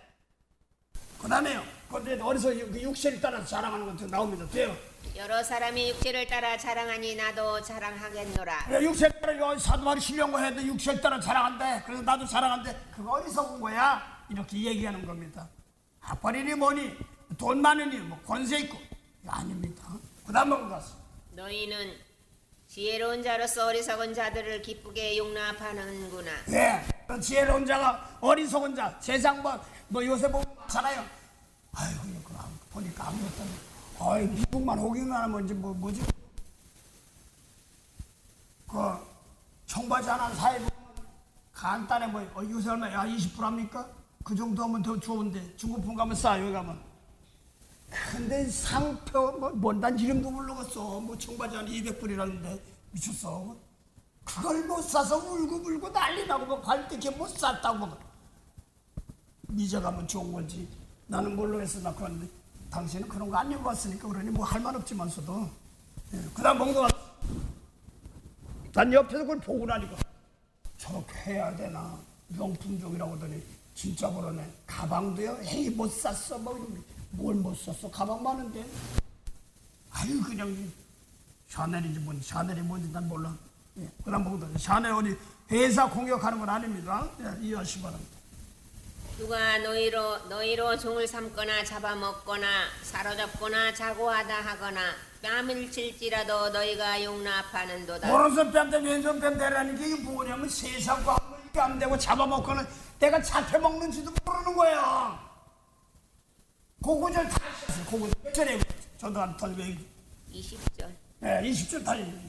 A: 그 다음에요. 근데 어디서 그 육체를 따라서 자랑하는 것도 나옵니다. 돼요.
B: 여러 사람이 육체를 따라 자랑하니 나도 자랑하겠노라.
A: 그래, 육체를 따라 사도말이 신령고 해도 육체를 따라 자랑한대. 그래서 나도 자랑한대. 그거 어디서 온 거야? 이렇게 얘기하는 겁니다. 학벌이니 뭐니 돈 많으니 뭐 권세 있고 아닙니다. 그 다음 먹고 갔어.
B: 너희는 지혜로운 자로서 어리석은 자들을 기쁘게 용납하는구나.
A: 예, 그 지혜로운 자가 어리석은 자 세상 뭐 요새 보면 많잖아요. 아이고 이거 보니까 아무것도 아이 미국만 오기만 하면 이제 뭐지? 그 청바지 하나 사야 간단해 보여. 요새 얼마? 야 20% 합니까? 그 정도 하면 더 좋은데 중고품 가면 싸 여기 가면. 근데 상표 뭐난 이름도 모르겠어. 뭐 청바지 한 200불이라는데 미쳤어. 그걸 못 사서 울고 난리 나고 뭐 갈때게 못 샀다고 뭐. 미저 가면 좋은 거지. 나는 모르겠어. 나 그런데 당신은 그런 거 안 입어봤으니까 그러니 뭐 할 말 없지만서도. 예. 그 다음 먹는 난 옆에서 그걸 보고 나니까 저렇게 해야 되나 명품족이라고 하더니 진짜 그러네. 가방도요. 에이 못 샀어. 뭘 못 샀어. 가방 많은데. 아유 그냥 샤넬인지 뭔지 샤넬이 뭔지 난 몰라. 예. 그 다음 먹는 샤넬 어디 회사 공격하는 건 아닙니다. 예. 이해하시기 바랍니다.
B: 누가 너희로 종을 삼거나 잡아먹거나 사로잡거나 자고하다 하거나 뺨을 칠지라도 너희가 용납하는도다.
A: 오른손 뺨대 왼손 뺨대라는 게 이게 뭐냐면 세상과 뺨대고 잡아먹거나 내가 잡혀먹는지도 모르는 거야. 고구절 다 했어요. 고구절 몇 절에 저도 한번 외우죠.
B: 20절.
A: 예, 20절 달리.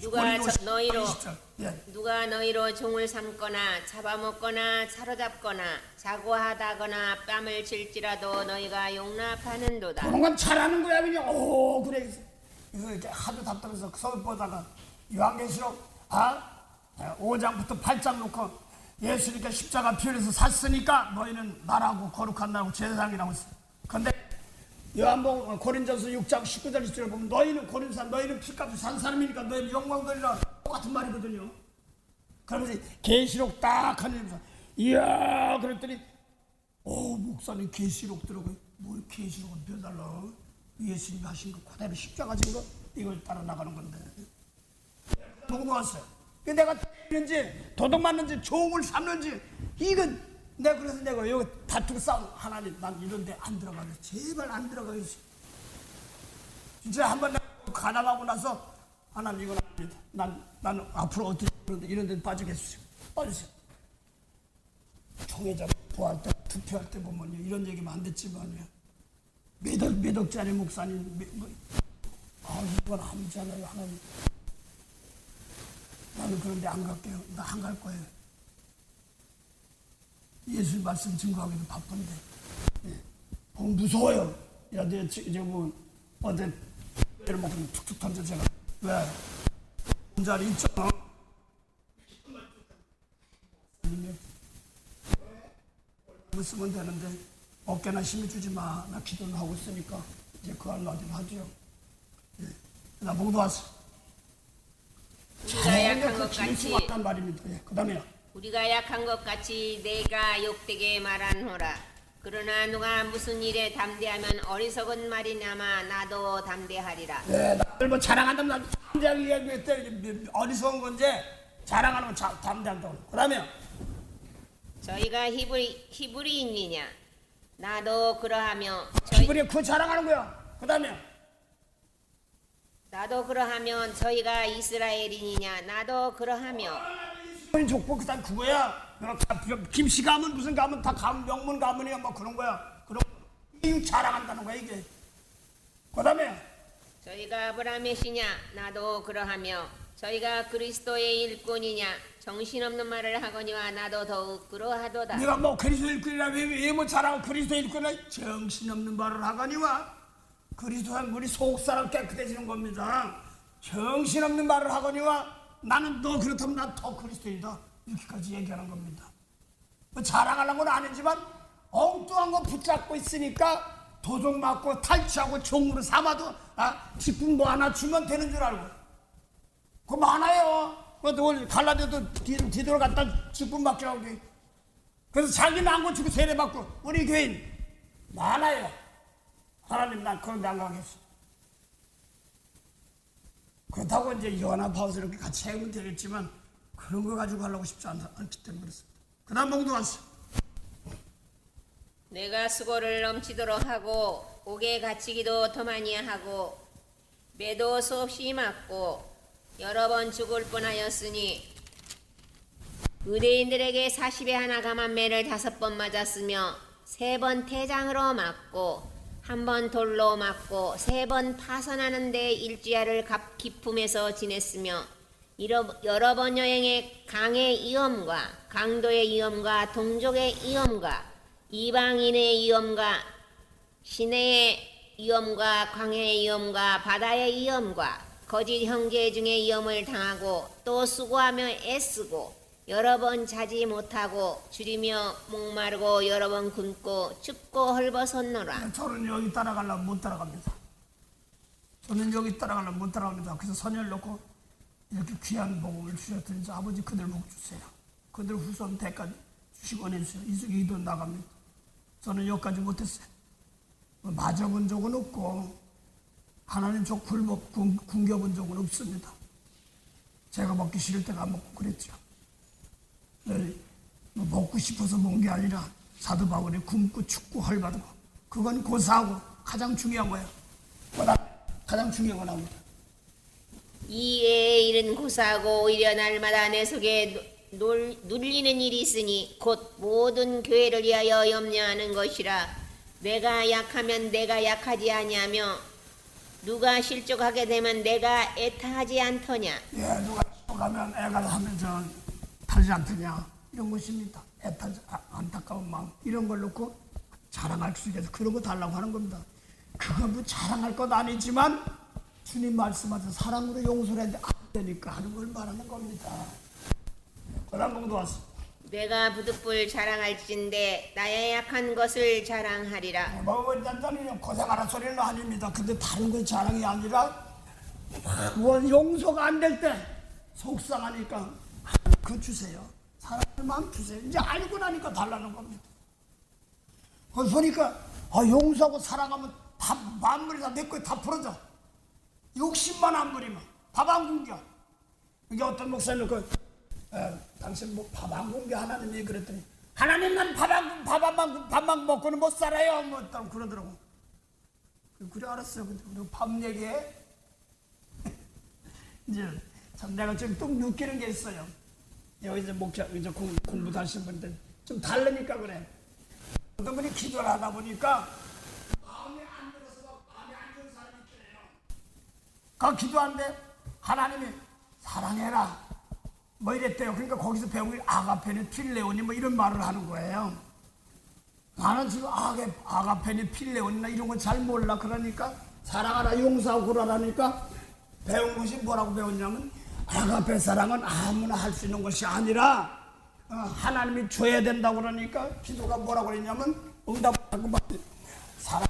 B: 누가 너희로 종을 삼거나 잡아먹거나 사로잡거나 자고하다거나 뺨을 칠지라도 너희가 용납하는도다.
A: 그런 건 잘하는 거야 그냥. 오 그래. 그래서 이렇게 하도 답답해서 서울 보다가 요한계시록 5장부터 8장 놓고 예수님께 십자가 피 흘려서 샀으니까 너희는 나라고 거룩한 나라고 제사장이라고 했어. 근데 요한복음 고린전서 6장 19절 20절에 보면 너희는 고린사 너희는 피값을 산 사람이니까 너희는 영광들이라 똑같은 말이거든요. 그러면서 계시록 딱 하면서 이야 그랬더니 목사님 계시록 들어가요. 뭘 계시록은 벼달라. 예수님이 하신 거 그대로 십자가 진 거 이걸 따라 나가는 건데 보고 모았어요. 내가 있는지 도둑 맞는지 종을 삼는지 이건 그래서 내가 여기 다투고 싸우고 하나님 난 이런데 안 들어가게 제발 안 들어가게 해주세요. 진짜 한번 가담하고 나서 하나님 이건 아닙니다. 난 앞으로 어떻게 이런 데 빠지게 해주세요. 빠지세요. 총회장 부할 때 투표할 때 보면 이런 얘기면 안 됐지만요. 몇 억짜리 목사님 이건 아니잖아요. 하나님 나는 그런데 안 갈게요. 나 안 갈 거예요. 예수 말씀 증거하기도 바쁜데 무서워요. 야, 이제 뭐 어제 때를 먹고 툭툭 던져 제가 왜? 자리 있잖아. 쓰면 되는데 어깨나 힘이 주지 마. 나 기도는 하고 있으니까 이제 그 알라딘 하죠. 예. 나 목도 왔어.
B: 우리가 약한 것 같이
A: 말입니다. 예. 그다음에
B: 우리가 약한 것 같이 내가 욕되게 말하노라. 그러나 누가 무슨 일에 담대하면 어리석은 말이냐마 나도 담대하리라.
A: 네, 나를 뭐 자랑한다면 난 담대하게 얘기했대. 어리석은 건지 자랑하는 건 담대한다고. 그다음에
B: 저희가 히브리인이냐 나도 그러하며
A: 히브리 그거 자랑하는 거야. 그다음에
B: 나도 그러하면 저희가 이스라엘인이냐 나도 그러하며
A: 족보 그다음 그거야. 김씨 가문 무슨 가문 다 명문 가문이야 뭐 그런 거야. 그럼 이거 자랑한다는 거야 이게. 그다음에
B: 저희가 아브라함의 씨냐 나도 그러하며 저희가 그리스도의 일꾼이냐 정신없는 말을 하거니와 나도 더욱 그러하도다.
A: 네가 뭐 그리스도 일꾼이라 왜 뭐 자랑하고 그리스도 일꾼이라 정신없는 말을 하거니와 그리스도는 우리 속사람 깨끗해지는 겁니다. 정신없는 말을 하거니와 나는 너 그렇다면 난 더 그리스도이다. 이렇게까지 얘기하는 겁니다. 뭐 자랑하려는 건 아니지만 엉뚱한 거 붙잡고 있으니까 도둑 맞고 탈취하고 종으로 삼아도 직분 뭐 하나 주면 되는 줄 알고 그거 많아요. 그것도 갈라디아도 뒤돌아 갖다 직분 맡기라고 그래서 자기는 안 고치고 세례받고 우리 교인 많아요. 하나님 난 그런데 안 가겠어. 그렇다고 이제 연합하우스 이렇게 같이 해면 되겠지만 그런 거 가지고 하려고 싶지 않기 때문에 그렇습니다. 그 다음 봉도 왔어.
B: 내가 수고를 넘치도록 하고 옥에 갇히기도 더 많이 하고 매도 수없이 맞고 여러 번 죽을 뻔하였으니 의대인들에게 40에 하나 감한 매를 5번 맞았으며 3번 태장으로 맞고 1번 돌로 맞고 3번 파선하는 데 일주야를 기품에서 지냈으며 여러 번 여행에 강의 위험과 강도의 위험과 동족의 위험과 이방인의 위험과 시내의 위험과 광해의 위험과 바다의 위험과 거짓 형제 중의 위험을 당하고 또 수고하며 애쓰고 여러 번 자지 못하고 줄이며 목마르고 여러 번 굶고 춥고 헐벗었노라.
A: 저는 여기 따라가려면 못 따라갑니다. 저는 여기 따라가려면 못 따라갑니다. 그래서 선혈 놓고 이렇게 귀한 복음을 주셨더니 아버지 그들 복 주세요. 그들 후손 대까지 주시고 해주세요. 이 돈 나갑니다. 저는 여기까지 못했어요. 맞아본 적은 없고 하나님 족 굶겨본 적은 없습니다. 제가 먹기 싫을 때가 안 먹고 그랬죠. 먹고 싶어서 먹은 게 아니라 사도 바울이 굶고 춥고 헐받고 그건 고사하고 가장 중요한 거예요. 가장 중요한 건 아닙니다.
B: 이에 일은 고사하고 오히려 날마다 내 속에 눌리는 일이 있으니 곧 모든 교회를 위하여 염려하는 것이라. 내가 약하면 내가 약하지 아니하며 누가 실족하게 되면 내가 애타하지 않더냐.
A: 예, 누가 실족하면 애가 하면 저 타지 않더냐 이런 것입니다. 애타지 안타까운 마음 이런 걸 놓고 자랑할 수 있게 해서 그런 거 달라고 하는 겁니다. 그거 뭐 자랑할 것 아니지만 주님 말씀하신 사랑으로 용서를 했는데 안 되니까 하는 걸 말하는 겁니다. 그다음 공도 왔어.
B: 내가 부득불 자랑할진대 나의 약한 것을 자랑하리라.
A: 뭐 단단히 고생하라 소리는 아닙니다. 근데 다른 건 자랑이 아니라 뭐 용서가 안 될 때 속상하니까 그 주세요. 사랑을 마음 주세요. 이제 알고 나니까 달라는 겁니다. 거기 보니까 용서하고 사랑하면 다 만물이 다 내 거에 다 풀어져. 욕심만 안 부리면 밥 안 굶겨. 이게 어떤 목사님 당신 뭐 밥 안 굶겨 하나님이 그랬더니 하나님 난 밥만 먹고는 못 살아요. 뭐 그러더라고. 그래 알았어요. 근데 밥 얘기해. 이제 참 내가 좀 또 느끼는 게 있어요. 여기 이제 목사 이제 공부도 하시는 분들 좀 다르니까 그래. 어떤 분이 기도를 하다 보니까 마음에 안 들어서 마음에 안 드는 사람이 있잖아요. 그 기도하는데 하나님이 사랑해라 뭐 이랬대요. 그러니까 거기서 배운 게 아가페니 필레오니 뭐 이런 말을 하는 거예요. 나는 지금 아가페니 필레오니나 이런 건 잘 몰라. 그러니까 사랑하라 용서하고 그러라니까 배운 것이 뭐라고 배웠냐면 아가페 사랑은 아무나 할 수 있는 것이 아니라 하나님이 줘야 된다고 그러니까 기도가 뭐라고 그랬냐면 응답하고 사랑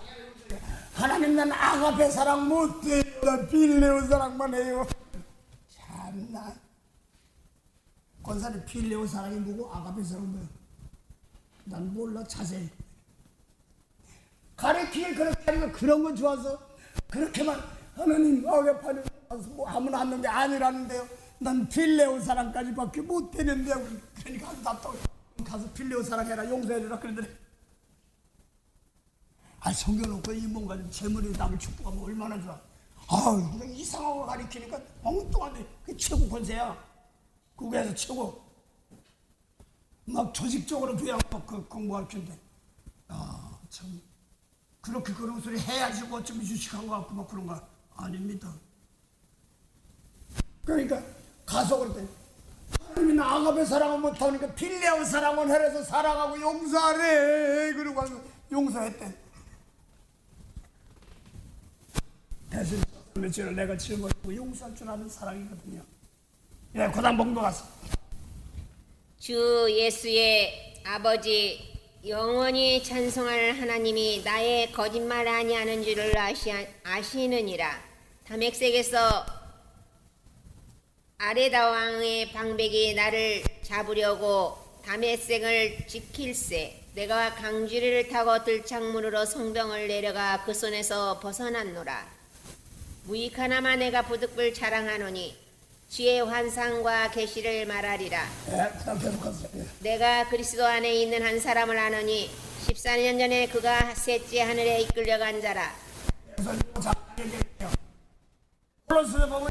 A: 하나님 난 아가페 사랑 못해요. 난 필레오 사랑만 해요. 참나 권사님 필레오 사랑이 뭐고 아가페 사랑이 뭐야? 난 몰라 자세히. 가르치길 그렇게 하니까 그런 건 좋아서 그렇게만 하나님 아가페는 뭐 아무나 하는데 아니라는데요. 난 필레오 사랑까지밖에 못되는데요. 그러니까 답답해. 가서 필레오 사랑해라 용서해라 그러더래. 성경놓고 이 뭔가 좀 재물이 남을 축복하면 얼마나 좋아. 그냥 이상한 거 가리키니까 엉뚱한데 그게 최고 권세야. 국에서 최고. 막 조직적으로 교양 공부할 텐데. 참 그렇게 그런 소리 해야지 뭐 좀 유식한 거 같고 막 그런 거 아닙니다. 그러니까 가서 그랬더니 하나님이 나 아가페 사랑을 못하니까 필레오 사랑을 해서 사랑하고 용서하래. 그러고 용서했대. 대신 며칠을 내가 지어먹고 용서할 줄 아는 사랑이거든요. 예, 고단 봉도 갔어.
B: 주 예수의 아버지 영원히 찬송할 하나님이 나의 거짓말 아니하는 줄을 아시느니라. 다맥색에서 아레다 왕의 방백이 나를 잡으려고 담에색을 지킬세. 내가 강쥐를 타고 들창문으로 성벽을 내려가 그 손에서 벗어났노라. 무익하나마 내가 부득불 자랑하노니 주의 환상과 계시를 말하리라.
A: 그 다음 계속하세요. 예.
B: 내가 그리스도 안에 있는 한 사람을 아노니 14년 전에 그가 셋째 하늘에 이끌려간 자라.
A: 그래서 자, 얘기해요. 콜로스에 보면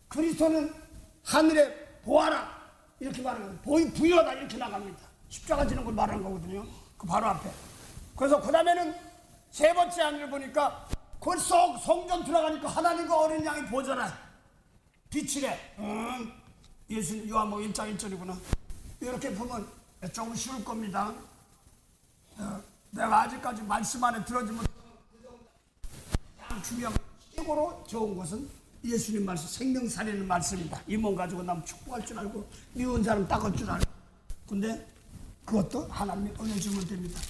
A: 그리스도는 하늘에 보아라 이렇게 말하는 거예요. 부여다 이렇게 나갑니다. 십자가 지는 걸 말하는 거거든요. 그 바로 앞에. 그래서 그 다음에는 세 번째 하늘을 보니까 그 속 성전 들어가니까 하나님과 어린 양이 보잖아요. 빛이래. 예수님 요한복음 1장 1절이구나. 이렇게 보면 조금 쉬울 겁니다. 내가 아직까지 말씀 안에 들어지 못한 중요한 최고로 좋은 것은 예수님 말씀, 생명 살리는 말씀이다. 이 몸 가지고 남 축복할 줄 알고 미운 사람 닦을 줄 알고. 근데 그것도 하나님이 은혜 주면 됩니다.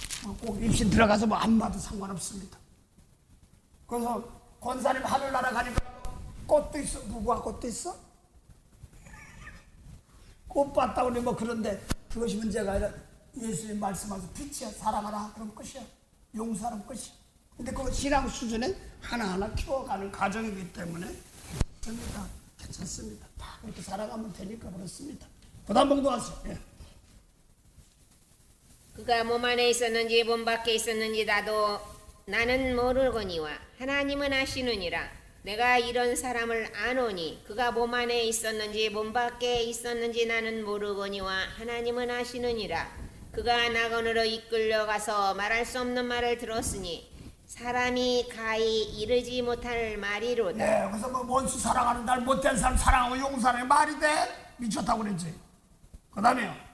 A: 꼭 입신 들어가서 뭐 안 봐도 상관없습니다. 그래서 권사님 하늘나라 가니까 꽃도 있어. 무궁화 꽃도 있어? 꽃 봤다고 그러면 뭐 그런데 그것이 문제가 아니라 예수님 말씀하셔서 빛이야 사랑하라 그럼 끝이야. 용서하면 끝이야. 근데 그거 신앙 수준에 하나하나 키워가는 과정이기 때문에 괜찮습니다. 다 그렇게 살아가면 되니까 그렇습니다. 그 다음 봉독하세요. 예.
B: 그가 몸 안에 있었는지 몸 밖에 있었는지 나는 모르거니와 하나님은 아시느니라. 내가 이런 사람을 아노니 그가 몸 안에 있었는지 몸 밖에 있었는지 나는 모르거니와 하나님은 아시느니라. 그가 낙원으로 이끌려가서 말할 수 없는 말을 들었으니 사람이 가히 이르지 못할 말이로다.
A: 네, 그래서 뭐 원수 사랑하는 날 못된 사람 사랑하고 용서하는 게 말이 돼? 미쳤다고 그랬지. 그 다음에요.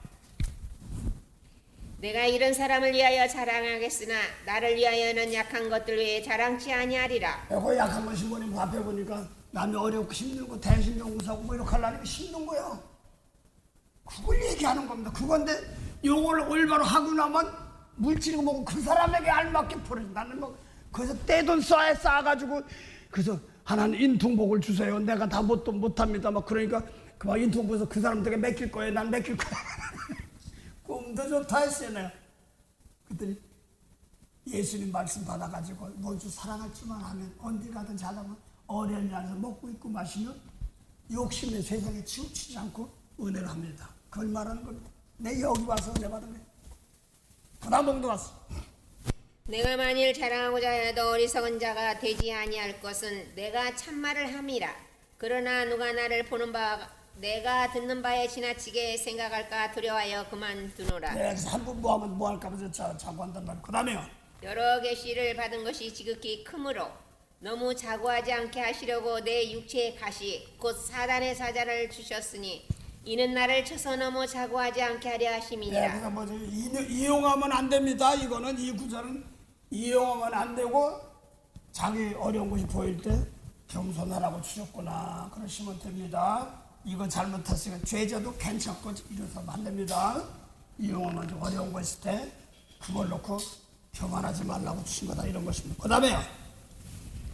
B: 내가 이런 사람을 위하여 자랑하겠으나 나를 위하여는 약한 것들 외에 자랑치 아니하리라.
A: 그 약한 거 신부님 앞에 보니까 남이 어렵고 힘든 거 대신 용서하고 뭐 이렇게 하려니까 힘든 거야. 그걸 얘기하는 겁니다. 그건데 요걸 올바로 하고 나면 물질이고 뭐고 그 사람에게 알맞게 풀어줘. 나는 뭐 그래서 떼돈 쌓아가지고 그래서 하나님 인통복을 주세요. 내가 다 못합니다. 막 그러니까 그 인통복에서 그 사람들에게 맡길 거예요. 난 맡길 거야. 꿈도 좋다 했어요. 내가. 그랬더니 예수님 말씀 받아가지고 원수 사랑할 줄만 하면 어디 가든 잘하면 어려운 날에서 먹고 있고 마시면 욕심의 세상에 치우치지 않고 은혜를 합니다. 그걸 말하는 겁니다. 내 여기 와서 은혜 받은 거예요. 그 다음 봉도 왔어.
B: 내가 만일 자랑하고자 해도 어리석은 자가 되지 아니할 것은 내가 참말을 함이라. 그러나 누가 나를 보는 바 내가 듣는 바에 지나치게 생각할까 두려워하여 그만두노라.
A: 네, 그래서 한 번 뭐 하면 뭐 할까 봐서 자꾸 한단 말이에요. 그 다음에요.
B: 여러 계시를 받은 것이 지극히 크므로 너무 자고하지 않게 하시려고 내 육체의 가시 곧 사단의 사자를 주셨으니 이는 나를 쳐서 너무 자고하지 않게 하려
A: 네,
B: 하심이니라.
A: 그래서 뭐 이용하면 안 됩니다. 이거는 이 구절은 이용하면 안 되고 자기 어려운 것이 보일 때 겸손하라고 주셨구나 그러시면 됩니다. 이거 잘못했으면 죄져도 괜찮고 이래서는 안 됩니다. 이용하면 좀 어려운 거 있을 때 그걸 놓고 교만하지 말라고 주신 거다 이런 것입니다. 그 다음에요.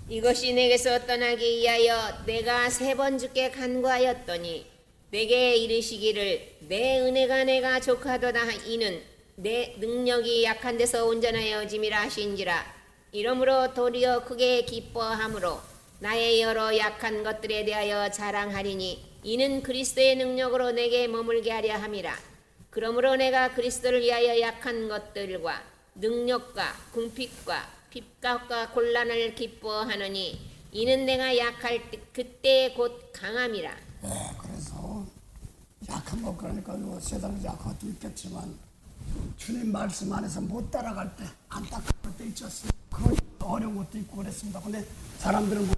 B: 이것이 내게서 떠나기 위하여 내가 3번 주께 간구하였더니 내게 이르시기를 내 은혜가 내가 족하도다. 이는 내 능력이 약한 데서 온전하여 짐이라 하신지라. 이러므로 도리어 크게 기뻐함으로 나의 여러 약한 것들에 대하여 자랑하리니 이는 그리스도의 능력으로 내게 머물게 하려 함이라. 그러므로 내가 그리스도를 위하여 약한 것들과 능력과 궁핍과 핍박과 곤란을 기뻐하노니 이는 내가 약할 그때 곧 강함이라.
A: 네, 그래서 약한 것 그러니까 세상에 약한 것도 있겠지만 주님 말씀 안에서 못 따라갈 때 안타까울 때 있지 않습니까? 그건 어려운 것도 있고 그랬습니다. 근데 사람들은 뭐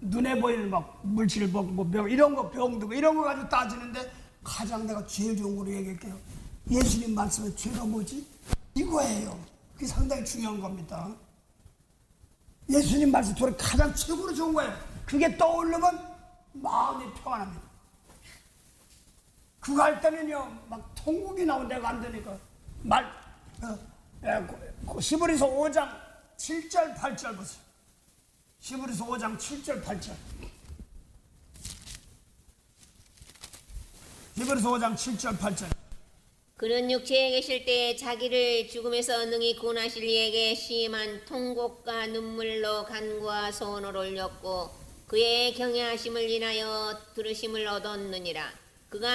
A: 눈에 보이는 막 물질 뭐 병 이런 거 병도 이런 거 가지고 따지는데 가장 내가 제일 좋은 거로 얘기할게요. 예수님 말씀에 죄가 뭐지? 이거예요. 그게 상당히 중요한 겁니다. 예수님 말씀 도리 가장 최고로 좋은 거예요. 그게 떠오르면 마음이 평안합니다. 그거 할 때는요 막 통곡이 나온 데가 안 되니까 히브리서 5장 7절 8절 보세요. 히브리서 5장 7절 8절. 히브리서 5장 7절 8절.
B: 그는 육체에 계실 때에 자기를 죽음에서 능히 구원하실 이에게 심한 통곡과 눈물로 간구와 소원을 올렸고 그의 경외하심을 인하여 들으심을 얻었느니라. 그가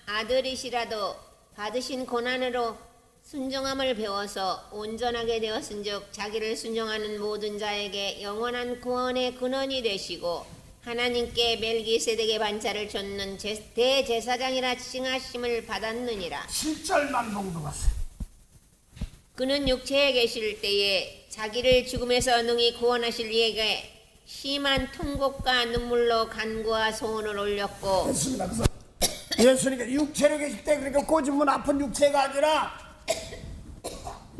B: 아들이시라도 받으신 고난으로 순종함을 배워서 온전하게 되었은즉 자기를 순종하는 모든 자에게 영원한 구원의 근원이 되시고 하나님께 멜기세덱의 반차를 줬는 대제사장이라 칭하심을 받았느니라.
A: 7절만 봉독하세요.
B: 그는 육체에 계실 때에 자기를 죽음에서 능히 구원하실 이에게 심한 통곡과 눈물로 간구와 소원을 올렸고
A: 됐습니다. 그래서 예수님께 육체로 계실 때 그러니까 고집은 아픈 육체가 아니라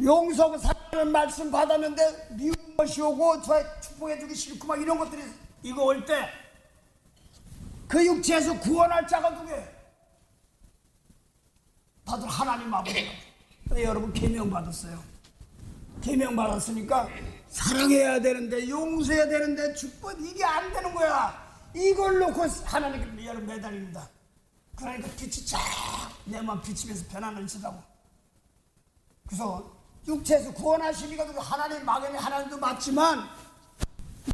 A: 용서하고 사랑하는 말씀 받았는데 미운 것이 오고 저 축복해 주기 싫고 막 이런 것들이 이거 올 때 그 육체에서 구원할 자가 누구예요? 다들 하나님 아버지가. 근데 여러분 계명 받았어요. 계명 받았으니까 사랑해야 되는데 용서해야 되는데 축복 이게 안 되는 거야. 이걸 놓고 하나님께 여러분 매달립니다. 그러니까 빛이 쫙 내만 비치면서 변화는시다고. 그래서 육체에서 구원하시니까 하나님 막연히 하나님도 맞지만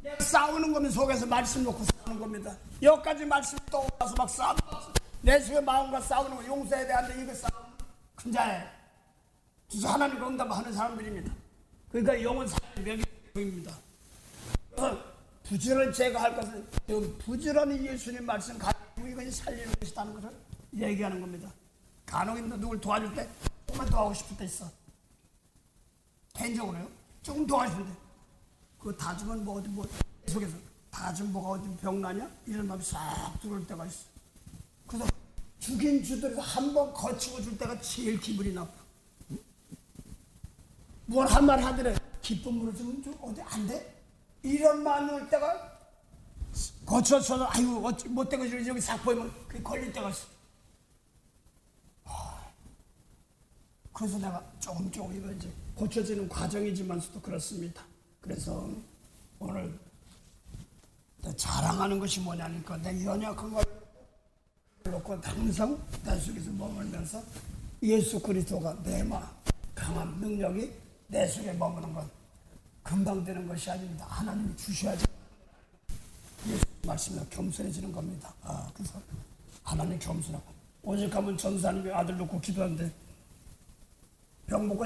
A: 내가 싸우는 거면 속에서 말씀 놓고 싸우는 겁니다. 여기까지 말씀이 떠올라서 막 싸우고 내 속의 마음과 싸우는 거 용서해야 되는데 이거 싸우는 큰 자예요. 그래서 하나님 응답하는 사람들입니다. 그러니까 영원 살아의 명입니다. 부지런히 제가 할 것은 부지런히 예수님 말씀 가지고 이것이 살리는 것이라는 것을 얘기하는 겁니다. 간혹인데 누굴 도와줄 때 조금만 도와주고 싶을 때 있어. 개인적으로요. 조금 도와주는데 그거 다 주면 뭐 어디 뭐 속에서 다 주면 뭐가 어디 병나냐? 이런 마음이 싹 들어올 때가 있어. 그래서 주긴 주더라도 한 번 거치고 줄 때가 제일 기분이 나빠. 뭘 한 말 하더래 기쁨으로 주면 좀 어디 안 돼? 이런 마음이 올 때가 거쳐서 아이고 못되고 저기 싹 보이면 그게 걸릴 때가 있어. 그래서 내가 조금 이거 이제 고쳐지는 과정이지만서도 그렇습니다. 그래서 오늘 자랑하는 것이 뭐냐니까 내 연약한 걸 놓고 항상 내 속에서 머물면서 예수 그리스도가 내 강한 능력이 내 속에 머무는 건 금방 되는 것이 아닙니다. 하나님이 주셔야지 예수 말씀에 겸손해지는 겁니다. 그래서 하나님 겸손하고 오직 하면 전사님의 아들 놓고 기도하는데 병 먹고